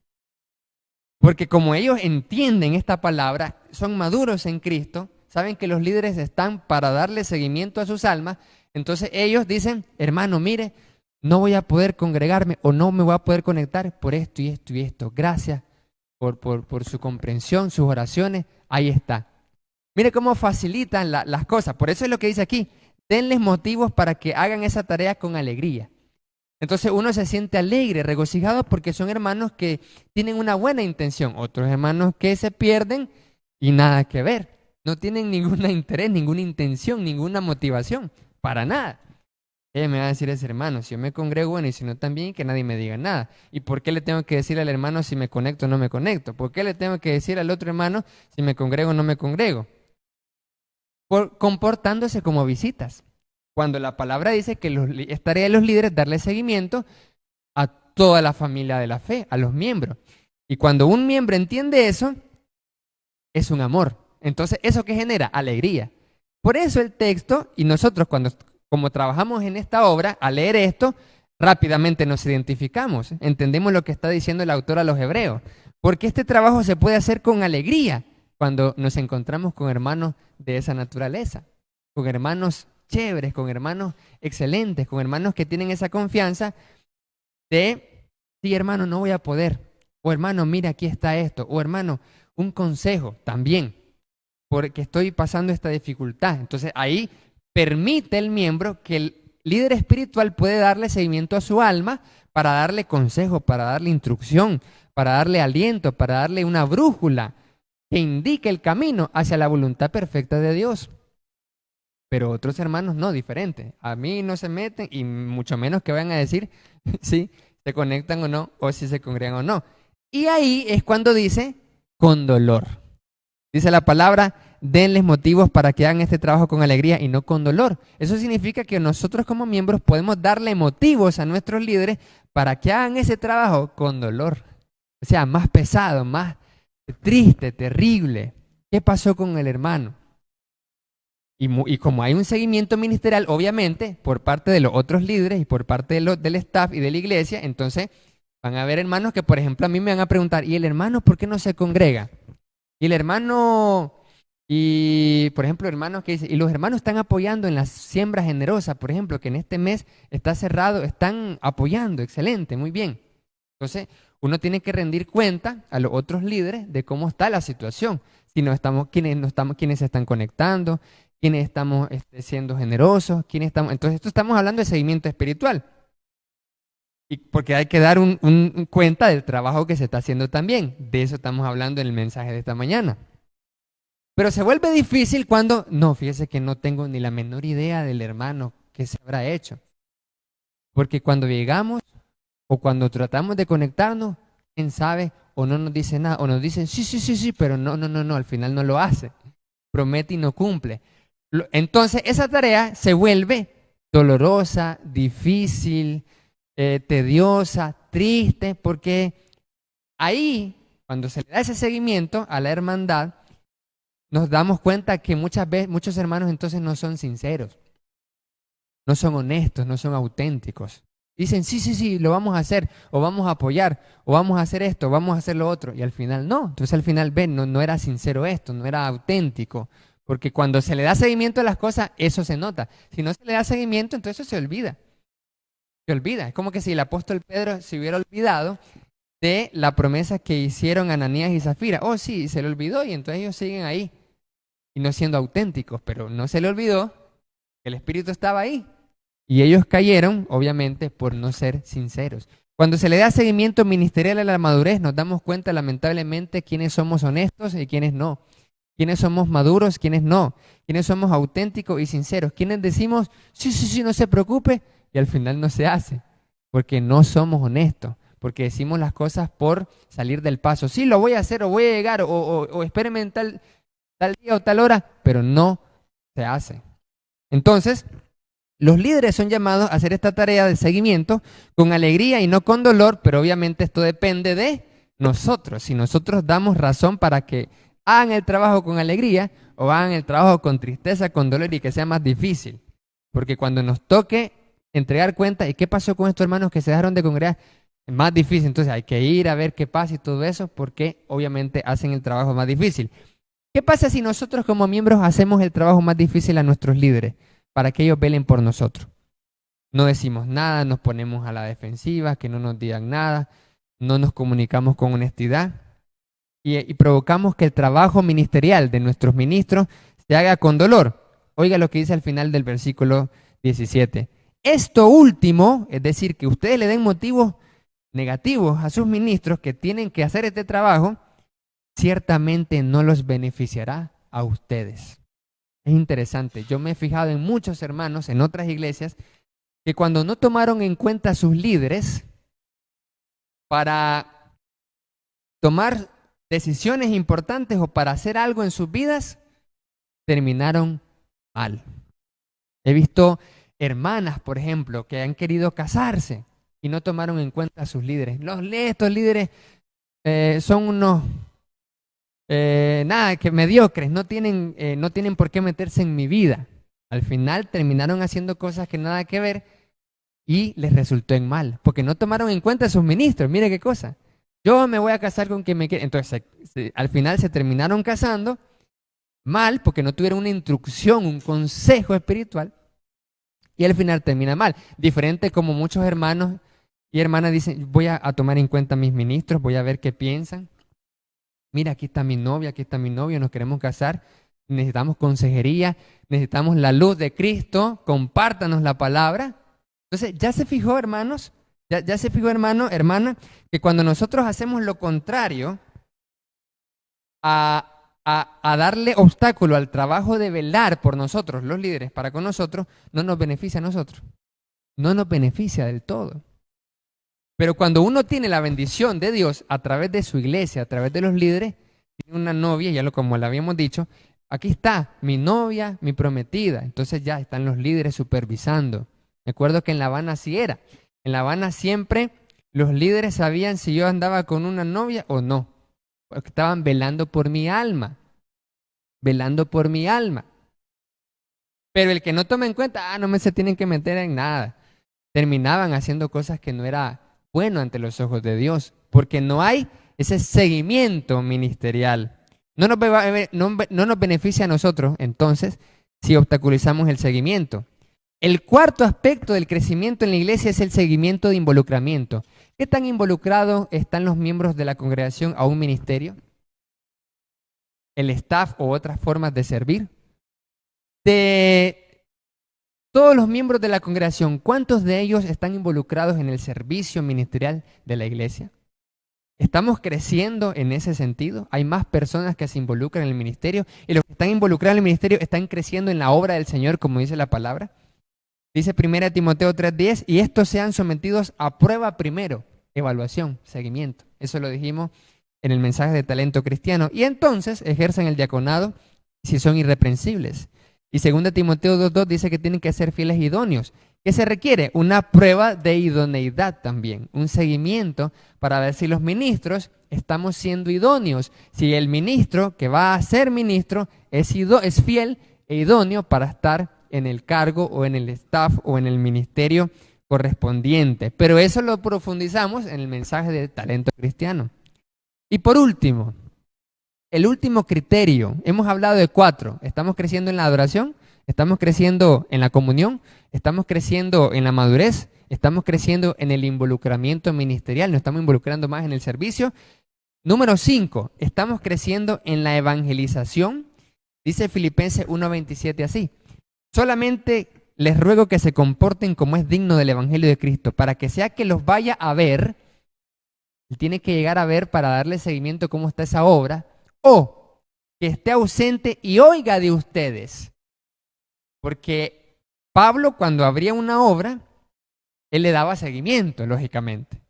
Porque como ellos entienden esta palabra, son maduros en Cristo, saben que los líderes están para darle seguimiento a sus almas, entonces ellos dicen, hermano, mire, no voy a poder congregarme o no me voy a poder conectar por esto y esto y esto. Gracias por su comprensión, sus oraciones, ahí está. Mire cómo facilitan las cosas, por eso es lo que dice aquí, denles motivos para que hagan esa tarea con alegría. Entonces uno se siente alegre, regocijado porque son hermanos que tienen una buena intención. Otros hermanos que se pierden y nada que ver. No tienen ningún interés, ninguna intención, ninguna motivación. Para nada. Ella me va a decir ese hermano, si yo me congrego, bueno, y si no también, que nadie me diga nada. ¿Y por qué le tengo que decir al hermano si me conecto o no me conecto? ¿Por qué le tengo que decir al otro hermano si me congrego o no me congrego? Comportándose como visitas. Cuando la palabra dice que es tarea de los líderes darle seguimiento a toda la familia de la fe, a los miembros. Y cuando un miembro entiende eso, es un amor. Entonces, ¿eso qué genera? Alegría. Por eso el texto, y nosotros como trabajamos en esta obra, al leer esto, rápidamente nos identificamos. Entendemos lo que está diciendo el autor a los hebreos. Porque este trabajo se puede hacer con alegría cuando nos encontramos con hermanos de esa naturaleza, con hermanos chéveres, con hermanos excelentes, con hermanos que tienen esa confianza de, sí, hermano, no voy a poder. O hermano, mira, aquí está esto. O hermano, un consejo también, porque estoy pasando esta dificultad. Entonces ahí permite el miembro que el líder espiritual puede darle seguimiento a su alma para darle consejo, para darle instrucción, para darle aliento, para darle una brújula que indique el camino hacia la voluntad perfecta de Dios. Pero otros hermanos no, diferente. A mí no se meten y mucho menos que vayan a decir si se conectan o no, o si se congregan o no. Y ahí es cuando dice, con dolor. Dice la palabra, denles motivos para que hagan este trabajo con alegría y no con dolor. Eso significa que nosotros como miembros podemos darle motivos a nuestros líderes para que hagan ese trabajo con dolor. O sea, más pesado, más triste, terrible. ¿Qué pasó con el hermano? Y como hay un seguimiento ministerial, obviamente, por parte de los otros líderes y por parte del staff y de la iglesia, entonces van a haber hermanos que, por ejemplo, a mí me van a preguntar, ¿y el hermano por qué no se congrega? Y el hermano, y por ejemplo, hermanos que dicen, y los hermanos están apoyando en la siembra generosa, por ejemplo, que en este mes está cerrado, están apoyando, excelente, muy bien. Entonces, uno tiene que rendir cuenta a los otros líderes de cómo está la situación. Si no estamos, quiénes se están conectando, quiénes estamos siendo generosos, quiénes estamos. Entonces, esto estamos hablando de seguimiento espiritual. Y porque hay que dar un cuenta del trabajo que se está haciendo también. De eso estamos hablando en el mensaje de esta mañana. Pero se vuelve difícil cuando, no, fíjese que no tengo ni la menor idea del hermano que se habrá hecho. Porque cuando llegamos o cuando tratamos de conectarnos, quién sabe, o no nos dice nada, o nos dicen sí, pero no, al final no lo hace. Promete y no cumple. Entonces esa tarea se vuelve dolorosa, difícil, tediosa, triste, porque ahí, cuando se le da ese seguimiento a la hermandad, nos damos cuenta que muchas veces, muchos hermanos entonces no son sinceros, no son honestos, no son auténticos. Dicen, sí, lo vamos a hacer, o vamos a apoyar, o vamos a hacer esto, o vamos a hacer lo otro, y al final no. Entonces al final, ven, no era sincero esto, no era auténtico, porque cuando se le da seguimiento a las cosas, eso se nota. Si no se le da seguimiento, entonces eso se olvida. Se olvida. Es como que si el apóstol Pedro se hubiera olvidado de la promesa que hicieron Ananías y Zafira. Oh, sí, se le olvidó y entonces ellos siguen ahí y no siendo auténticos, pero no se le olvidó que el Espíritu estaba ahí. Y ellos cayeron, obviamente, por no ser sinceros. Cuando se le da seguimiento ministerial a la madurez, nos damos cuenta, lamentablemente, quiénes somos honestos y quiénes no. Quiénes somos maduros, quiénes no. Quiénes somos auténticos y sinceros. Quiénes decimos, sí, no se preocupe, y al final no se hace, porque no somos honestos, porque decimos las cosas por salir del paso. Sí, lo voy a hacer, o voy a llegar, o espéreme en tal día o tal hora, pero no se hace. Entonces, los líderes son llamados a hacer esta tarea de seguimiento con alegría y no con dolor, pero obviamente esto depende de nosotros. Si nosotros damos razón para que hagan el trabajo con alegría o hagan el trabajo con tristeza, con dolor y que sea más difícil. Porque cuando nos toque entregar cuenta, ¿y qué pasó con estos hermanos que se dejaron de congregar? Es más difícil, entonces hay que ir a ver qué pasa y todo eso, porque obviamente hacen el trabajo más difícil. ¿Qué pasa si nosotros como miembros hacemos el trabajo más difícil a nuestros líderes para que ellos velen por nosotros? No decimos nada, nos ponemos a la defensiva, que no nos digan nada, no nos comunicamos con honestidad y provocamos que el trabajo ministerial de nuestros ministros se haga con dolor. Oiga lo que dice al final del versículo 17. esto último, es decir, que ustedes le den motivos negativos a sus ministros que tienen que hacer este trabajo, ciertamente no los beneficiará a ustedes. Es interesante, yo me he fijado en muchos hermanos en otras iglesias que cuando no tomaron en cuenta a sus líderes para tomar decisiones importantes o para hacer algo en sus vidas, terminaron mal. He visto hermanas, por ejemplo, que han querido casarse y no tomaron en cuenta a sus líderes. Estos líderes son unos, que mediocres, no tienen por qué meterse en mi vida. Al final terminaron haciendo cosas que nada que ver y les resultó en mal, porque no tomaron en cuenta a sus ministros. Mire qué cosa. Yo me voy a casar con quien me quiere. Entonces, al final se terminaron casando mal porque no tuvieron una instrucción, un consejo espiritual. Y al final termina mal. Diferente como muchos hermanos y hermanas dicen, voy a tomar en cuenta a mis ministros, voy a ver qué piensan. Mira, aquí está mi novia, aquí está mi novio, nos queremos casar, necesitamos consejería, necesitamos la luz de Cristo, compártanos la palabra. Entonces, ya se fijó, hermanos, ya se fijó, hermano, hermana, que cuando nosotros hacemos lo contrario a darle obstáculo al trabajo de velar por nosotros, los líderes, para con nosotros, no nos beneficia a nosotros. No nos beneficia del todo. Pero cuando uno tiene la bendición de Dios a través de su iglesia, a través de los líderes, tiene una novia, como le habíamos dicho, aquí está mi novia, mi prometida. Entonces ya están los líderes supervisando. Me acuerdo que en La Habana así era. En La Habana siempre los líderes sabían si yo andaba con una novia o no. Porque estaban velando por mi alma. Velando por mi alma. Pero el que no toma en cuenta, no se tienen que meter en nada. Terminaban haciendo cosas que no era bueno ante los ojos de Dios. Porque no hay ese seguimiento ministerial. No nos beneficia a nosotros, entonces, si obstaculizamos el seguimiento. El cuarto aspecto del crecimiento en la iglesia es el seguimiento de involucramiento. ¿Qué tan involucrados están los miembros de la congregación a un ministerio? ¿El staff o otras formas de servir? De todos los miembros de la congregación, ¿cuántos de ellos están involucrados en el servicio ministerial de la iglesia? ¿Estamos creciendo en ese sentido? ¿Hay más personas que se involucran en el ministerio? Y los que están involucrados en el ministerio están creciendo en la obra del Señor, como dice la palabra. Dice 1 Timoteo 3:10, y estos sean sometidos a prueba primero, evaluación, seguimiento. Eso lo dijimos en el mensaje de talento cristiano. Y entonces ejercen el diaconado si son irreprensibles. Y 2 Timoteo 2:2 dice que tienen que ser fieles e idóneos. ¿Qué se requiere? Una prueba de idoneidad también, un seguimiento para ver si los ministros estamos siendo idóneos. Si el ministro que va a ser ministro es fiel e idóneo para estar en el cargo o en el staff o en el ministerio correspondiente. Pero eso lo profundizamos en el mensaje de talento cristiano. Y por último, el último criterio, hemos hablado de 4. Estamos creciendo en la adoración, estamos creciendo en la comunión, estamos creciendo en la madurez, estamos creciendo en el involucramiento ministerial, nos estamos involucrando más en el servicio. Número 5, estamos creciendo en la evangelización. Dice Filipenses 1:27 así: solamente les ruego que se comporten como es digno del evangelio de Cristo, para que sea que los vaya a ver, él tiene que llegar a ver para darle seguimiento cómo está esa obra, o que esté ausente y oiga de ustedes. Porque Pablo, cuando abría una obra, él le daba seguimiento, lógicamente.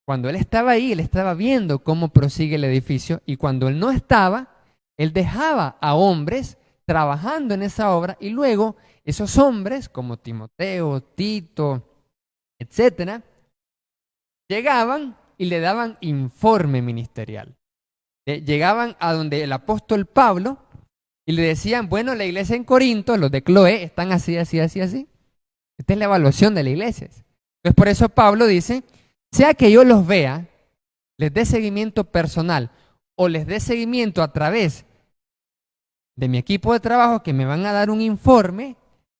Cuando él estaba ahí, él estaba viendo cómo prosigue el edificio, y cuando él no estaba, él dejaba a hombres trabajando en esa obra, y luego esos hombres, como Timoteo, Tito, etcétera, llegaban y le daban informe ministerial. Llegaban a donde el apóstol Pablo y le decían, bueno, la iglesia en Corinto, los de Cloé, están así, así, así, así. Esta es la evaluación de la iglesia. Entonces por eso Pablo dice, sea que yo los vea, les dé seguimiento personal o les dé seguimiento a través de mi equipo de trabajo que me van a dar un informe,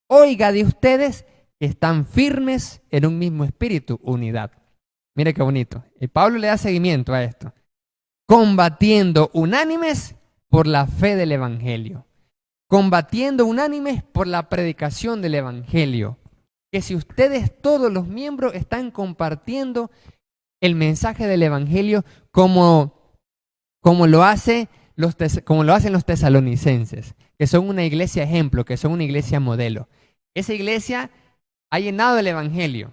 oiga de ustedes que están firmes en un mismo espíritu, unidad. Mire qué bonito. Y Pablo le da seguimiento a esto. Combatiendo unánimes por la fe del evangelio. Combatiendo unánimes por la predicación del evangelio. que si ustedes, todos los miembros, están compartiendo el mensaje del Evangelio como lo hacen los tesalonicenses, que son una iglesia ejemplo, que son una iglesia modelo. Esa iglesia ha llenado el Evangelio,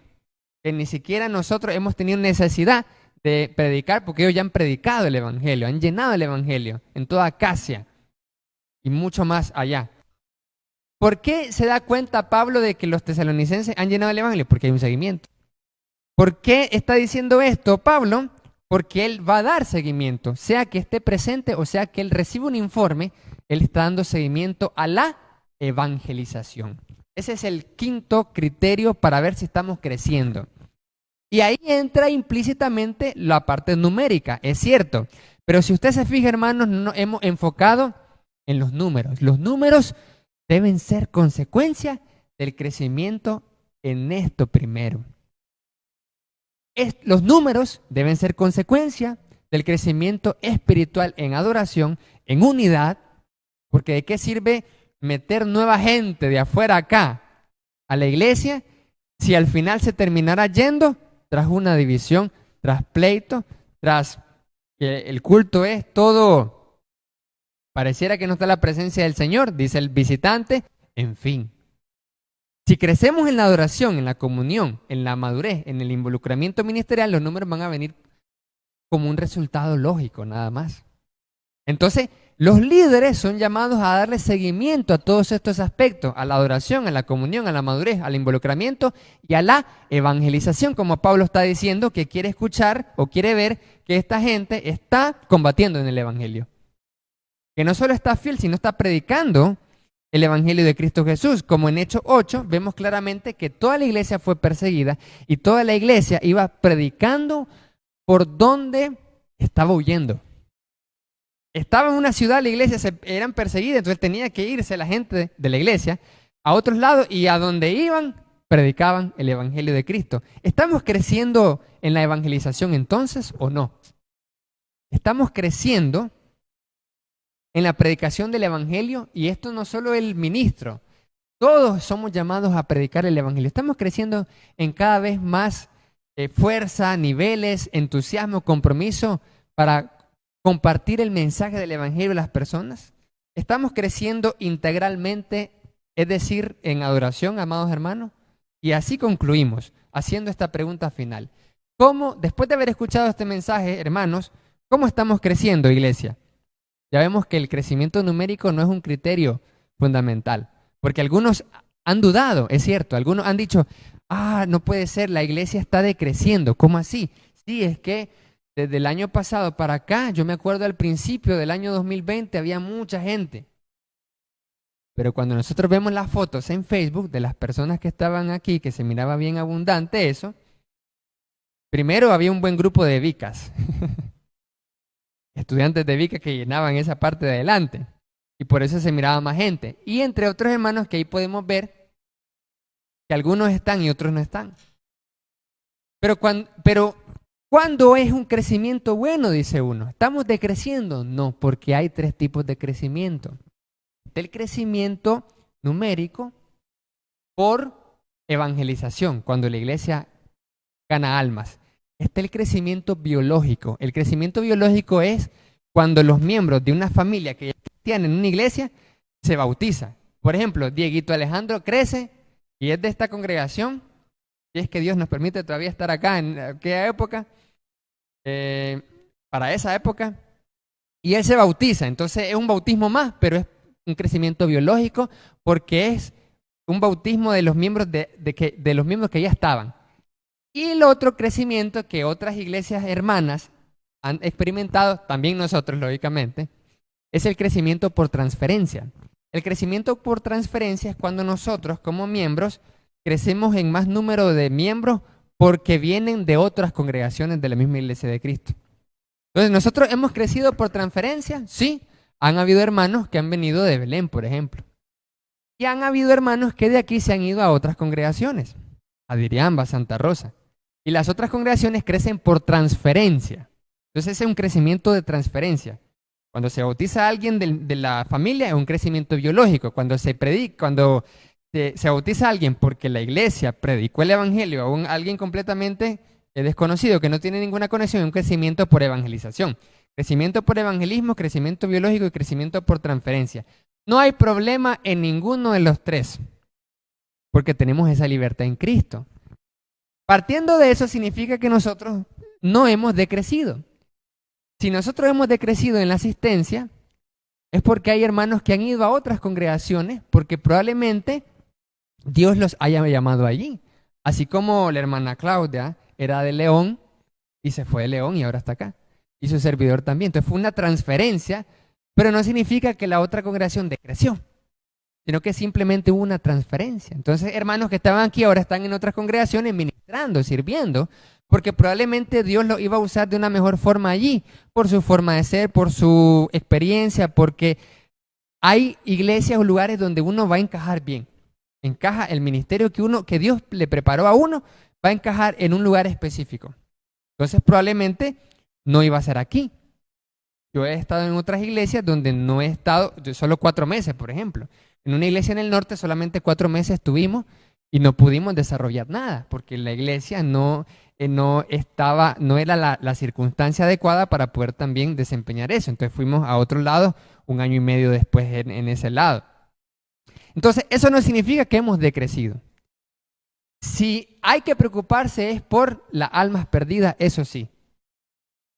que ni siquiera nosotros hemos tenido necesidad de predicar, porque ellos ya han predicado el Evangelio, han llenado el Evangelio en toda Acacia y mucho más allá. ¿Por qué se da cuenta Pablo de que los tesalonicenses han llenado el Evangelio? Porque hay un seguimiento. ¿Por qué está diciendo esto Pablo? Porque él va a dar seguimiento, sea que esté presente o sea que él reciba un informe, él está dando seguimiento a la evangelización. Ese es el quinto criterio para ver si estamos creciendo. Y ahí entra implícitamente la parte numérica, es cierto. Pero si usted se fija, hermanos, no hemos enfocado en los números. Los números deben ser consecuencia del crecimiento en esto primero. Los números deben ser consecuencia del crecimiento espiritual en adoración, en unidad, porque ¿de qué sirve meter nueva gente de afuera acá a la iglesia si al final se terminará yendo tras una división, tras pleito, tras que el culto es todo, pareciera que no está la presencia del Señor, dice el visitante, en fin. Si crecemos en la adoración, en la comunión, en la madurez, en el involucramiento ministerial, los números van a venir como un resultado lógico, nada más. Entonces, los líderes son llamados a darle seguimiento a todos estos aspectos, a la adoración, a la comunión, a la madurez, al involucramiento y a la evangelización, como Pablo está diciendo, que quiere escuchar o quiere ver que esta gente está combatiendo en el evangelio. Que no solo está fiel, sino está predicando el evangelio de Cristo Jesús. Como en Hechos 8 vemos claramente que toda la iglesia fue perseguida y toda la iglesia iba predicando por donde estaba huyendo. Estaba en una ciudad, la iglesia eran perseguidas, entonces tenía que irse la gente de la iglesia a otros lados y a donde iban predicaban el evangelio de Cristo. ¿Estamos creciendo en la evangelización entonces o no? Estamos creciendo en la predicación del evangelio, y esto no solo el ministro, todos somos llamados a predicar el evangelio. Estamos creciendo en cada vez más fuerza, niveles, entusiasmo, compromiso para compartir el mensaje del evangelio a las personas. Estamos creciendo integralmente, es decir, en adoración, amados hermanos. Y así concluimos haciendo esta pregunta final. ¿Cómo, después de haber escuchado este mensaje, hermanos, cómo estamos creciendo, iglesia? Ya vemos que el crecimiento numérico no es un criterio fundamental, porque algunos han dudado, es cierto, algunos han dicho, no puede ser, la iglesia está decreciendo, ¿cómo así? Sí, es que desde el año pasado para acá, yo me acuerdo al principio del año 2020 había mucha gente, pero cuando nosotros vemos las fotos en Facebook de las personas que estaban aquí, que se miraba bien abundante eso, primero había un buen grupo de vicas. Estudiantes de Vica que llenaban esa parte de adelante y por eso se miraba más gente, y entre otros hermanos que ahí podemos ver que algunos están y otros no están. Pero ¿cuándo es un crecimiento bueno? Dice uno. ¿Estamos decreciendo? No, porque hay tres tipos de crecimiento. El crecimiento numérico por evangelización, cuando la iglesia gana almas. Está el crecimiento biológico. El crecimiento biológico es cuando los miembros de una familia que ya tienen una iglesia se bautiza. Por ejemplo, Dieguito Alejandro crece y es de esta congregación, y es que Dios nos permite todavía estar acá en aquella época, para esa época, y él se bautiza. Entonces es un bautismo más, pero es un crecimiento biológico porque es un bautismo de los miembros de los miembros que ya estaban. Y el otro crecimiento que otras iglesias hermanas han experimentado, también nosotros lógicamente, es el crecimiento por transferencia. El crecimiento por transferencia es cuando nosotros como miembros crecemos en más número de miembros porque vienen de otras congregaciones de la misma iglesia de Cristo. Entonces, ¿nosotros hemos crecido por transferencia? Sí. Han habido hermanos que han venido de Belén, por ejemplo. Y han habido hermanos que de aquí se han ido a otras congregaciones, a Diriamba, Santa Rosa. Y las otras congregaciones crecen por transferencia. Entonces ese es un crecimiento de transferencia. Cuando se bautiza a alguien de la familia es un crecimiento biológico. Cuando se predica, cuando se bautiza a alguien porque la iglesia predicó el evangelio a alguien completamente desconocido que no tiene ninguna conexión, es un crecimiento por evangelización. Crecimiento por evangelismo, crecimiento biológico y crecimiento por transferencia. No hay problema en ninguno de los tres, porque tenemos esa libertad en Cristo. Partiendo de eso significa que nosotros no hemos decrecido. Si nosotros hemos decrecido en la asistencia, es porque hay hermanos que han ido a otras congregaciones, porque probablemente Dios los haya llamado allí. Así como la hermana Claudia era de León y se fue de León y ahora está acá. Y su servidor también. Entonces fue una transferencia, pero no significa que la otra congregación decreció, sino que simplemente hubo una transferencia. Entonces, hermanos que estaban aquí ahora están en otras congregaciones ministrando, sirviendo, porque probablemente Dios lo iba a usar de una mejor forma allí, por su forma de ser, por su experiencia, porque hay iglesias o lugares donde uno va a encajar bien. Encaja el ministerio que Dios le preparó a uno, va a encajar en un lugar específico. Entonces, probablemente no iba a ser aquí. Yo he estado en otras iglesias donde no he estado, solo 4 meses, por ejemplo. En una iglesia en el norte solamente 4 meses estuvimos y no pudimos desarrollar nada, porque la iglesia no era la circunstancia adecuada para poder también desempeñar eso. Entonces fuimos a otro lado 1 año y medio después en ese lado. Entonces, eso no significa que hemos decrecido. Si hay que preocuparse es por las almas perdidas, eso sí.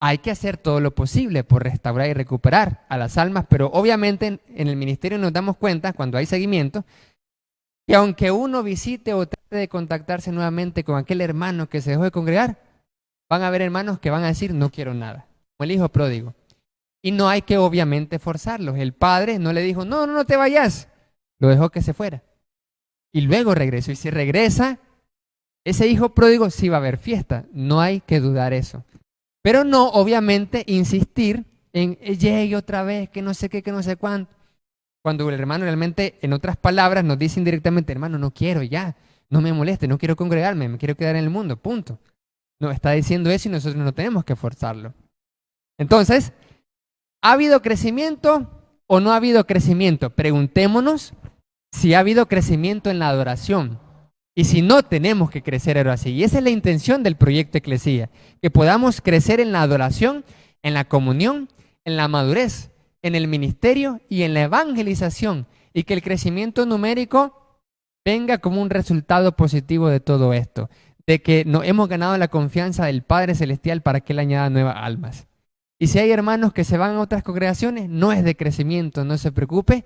Hay que hacer todo lo posible por restaurar y recuperar a las almas, pero obviamente en el ministerio nos damos cuenta, cuando hay seguimiento, que aunque uno visite o trate de contactarse nuevamente con aquel hermano que se dejó de congregar, van a haber hermanos que van a decir, no quiero nada, como el hijo pródigo. Y no hay que obviamente forzarlos. El padre no le dijo, no te vayas, lo dejó que se fuera. Y luego regresó. Y si regresa, ese hijo pródigo sí va a haber fiesta, no hay que dudar eso. Pero no, obviamente, insistir en llegue otra vez, que no sé qué, que no sé cuánto. Cuando el hermano realmente, en otras palabras, nos dice indirectamente, hermano, no quiero ya, no me moleste, no quiero congregarme, me quiero quedar en el mundo, punto. No, está diciendo eso y nosotros no tenemos que forzarlo. Entonces, ¿ha habido crecimiento o no ha habido crecimiento? Preguntémonos si ha habido crecimiento en la adoración. Y si no, tenemos que crecer ahora sí. Y esa es la intención del proyecto Eclesía, que podamos crecer en la adoración, en la comunión, en la madurez, en el ministerio y en la evangelización. Y que el crecimiento numérico venga como un resultado positivo de todo esto. De que nos hemos ganado la confianza del Padre Celestial para que Él añada nuevas almas. Y si hay hermanos que se van a otras congregaciones, no es de crecimiento, no se preocupe,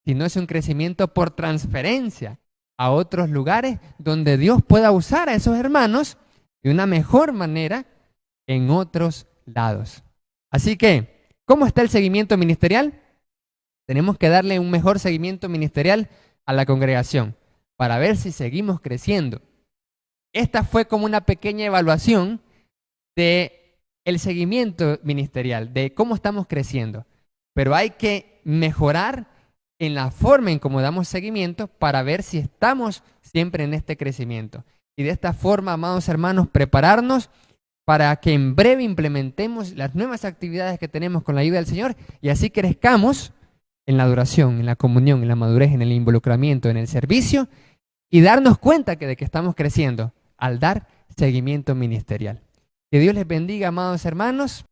sino es un crecimiento por transferencia a otros lugares donde Dios pueda usar a esos hermanos de una mejor manera en otros lados. Así que, ¿cómo está el seguimiento ministerial? Tenemos que darle un mejor seguimiento ministerial a la congregación para ver si seguimos creciendo. Esta fue como una pequeña evaluación de el seguimiento ministerial, de cómo estamos creciendo. Pero hay que mejorar en la forma en cómo damos seguimiento para ver si estamos siempre en este crecimiento. Y de esta forma, amados hermanos, prepararnos para que en breve implementemos las nuevas actividades que tenemos con la ayuda del Señor y así crezcamos en la adoración, en la comunión, en la madurez, en el involucramiento, en el servicio y darnos cuenta de que estamos creciendo al dar seguimiento ministerial. Que Dios les bendiga, amados hermanos.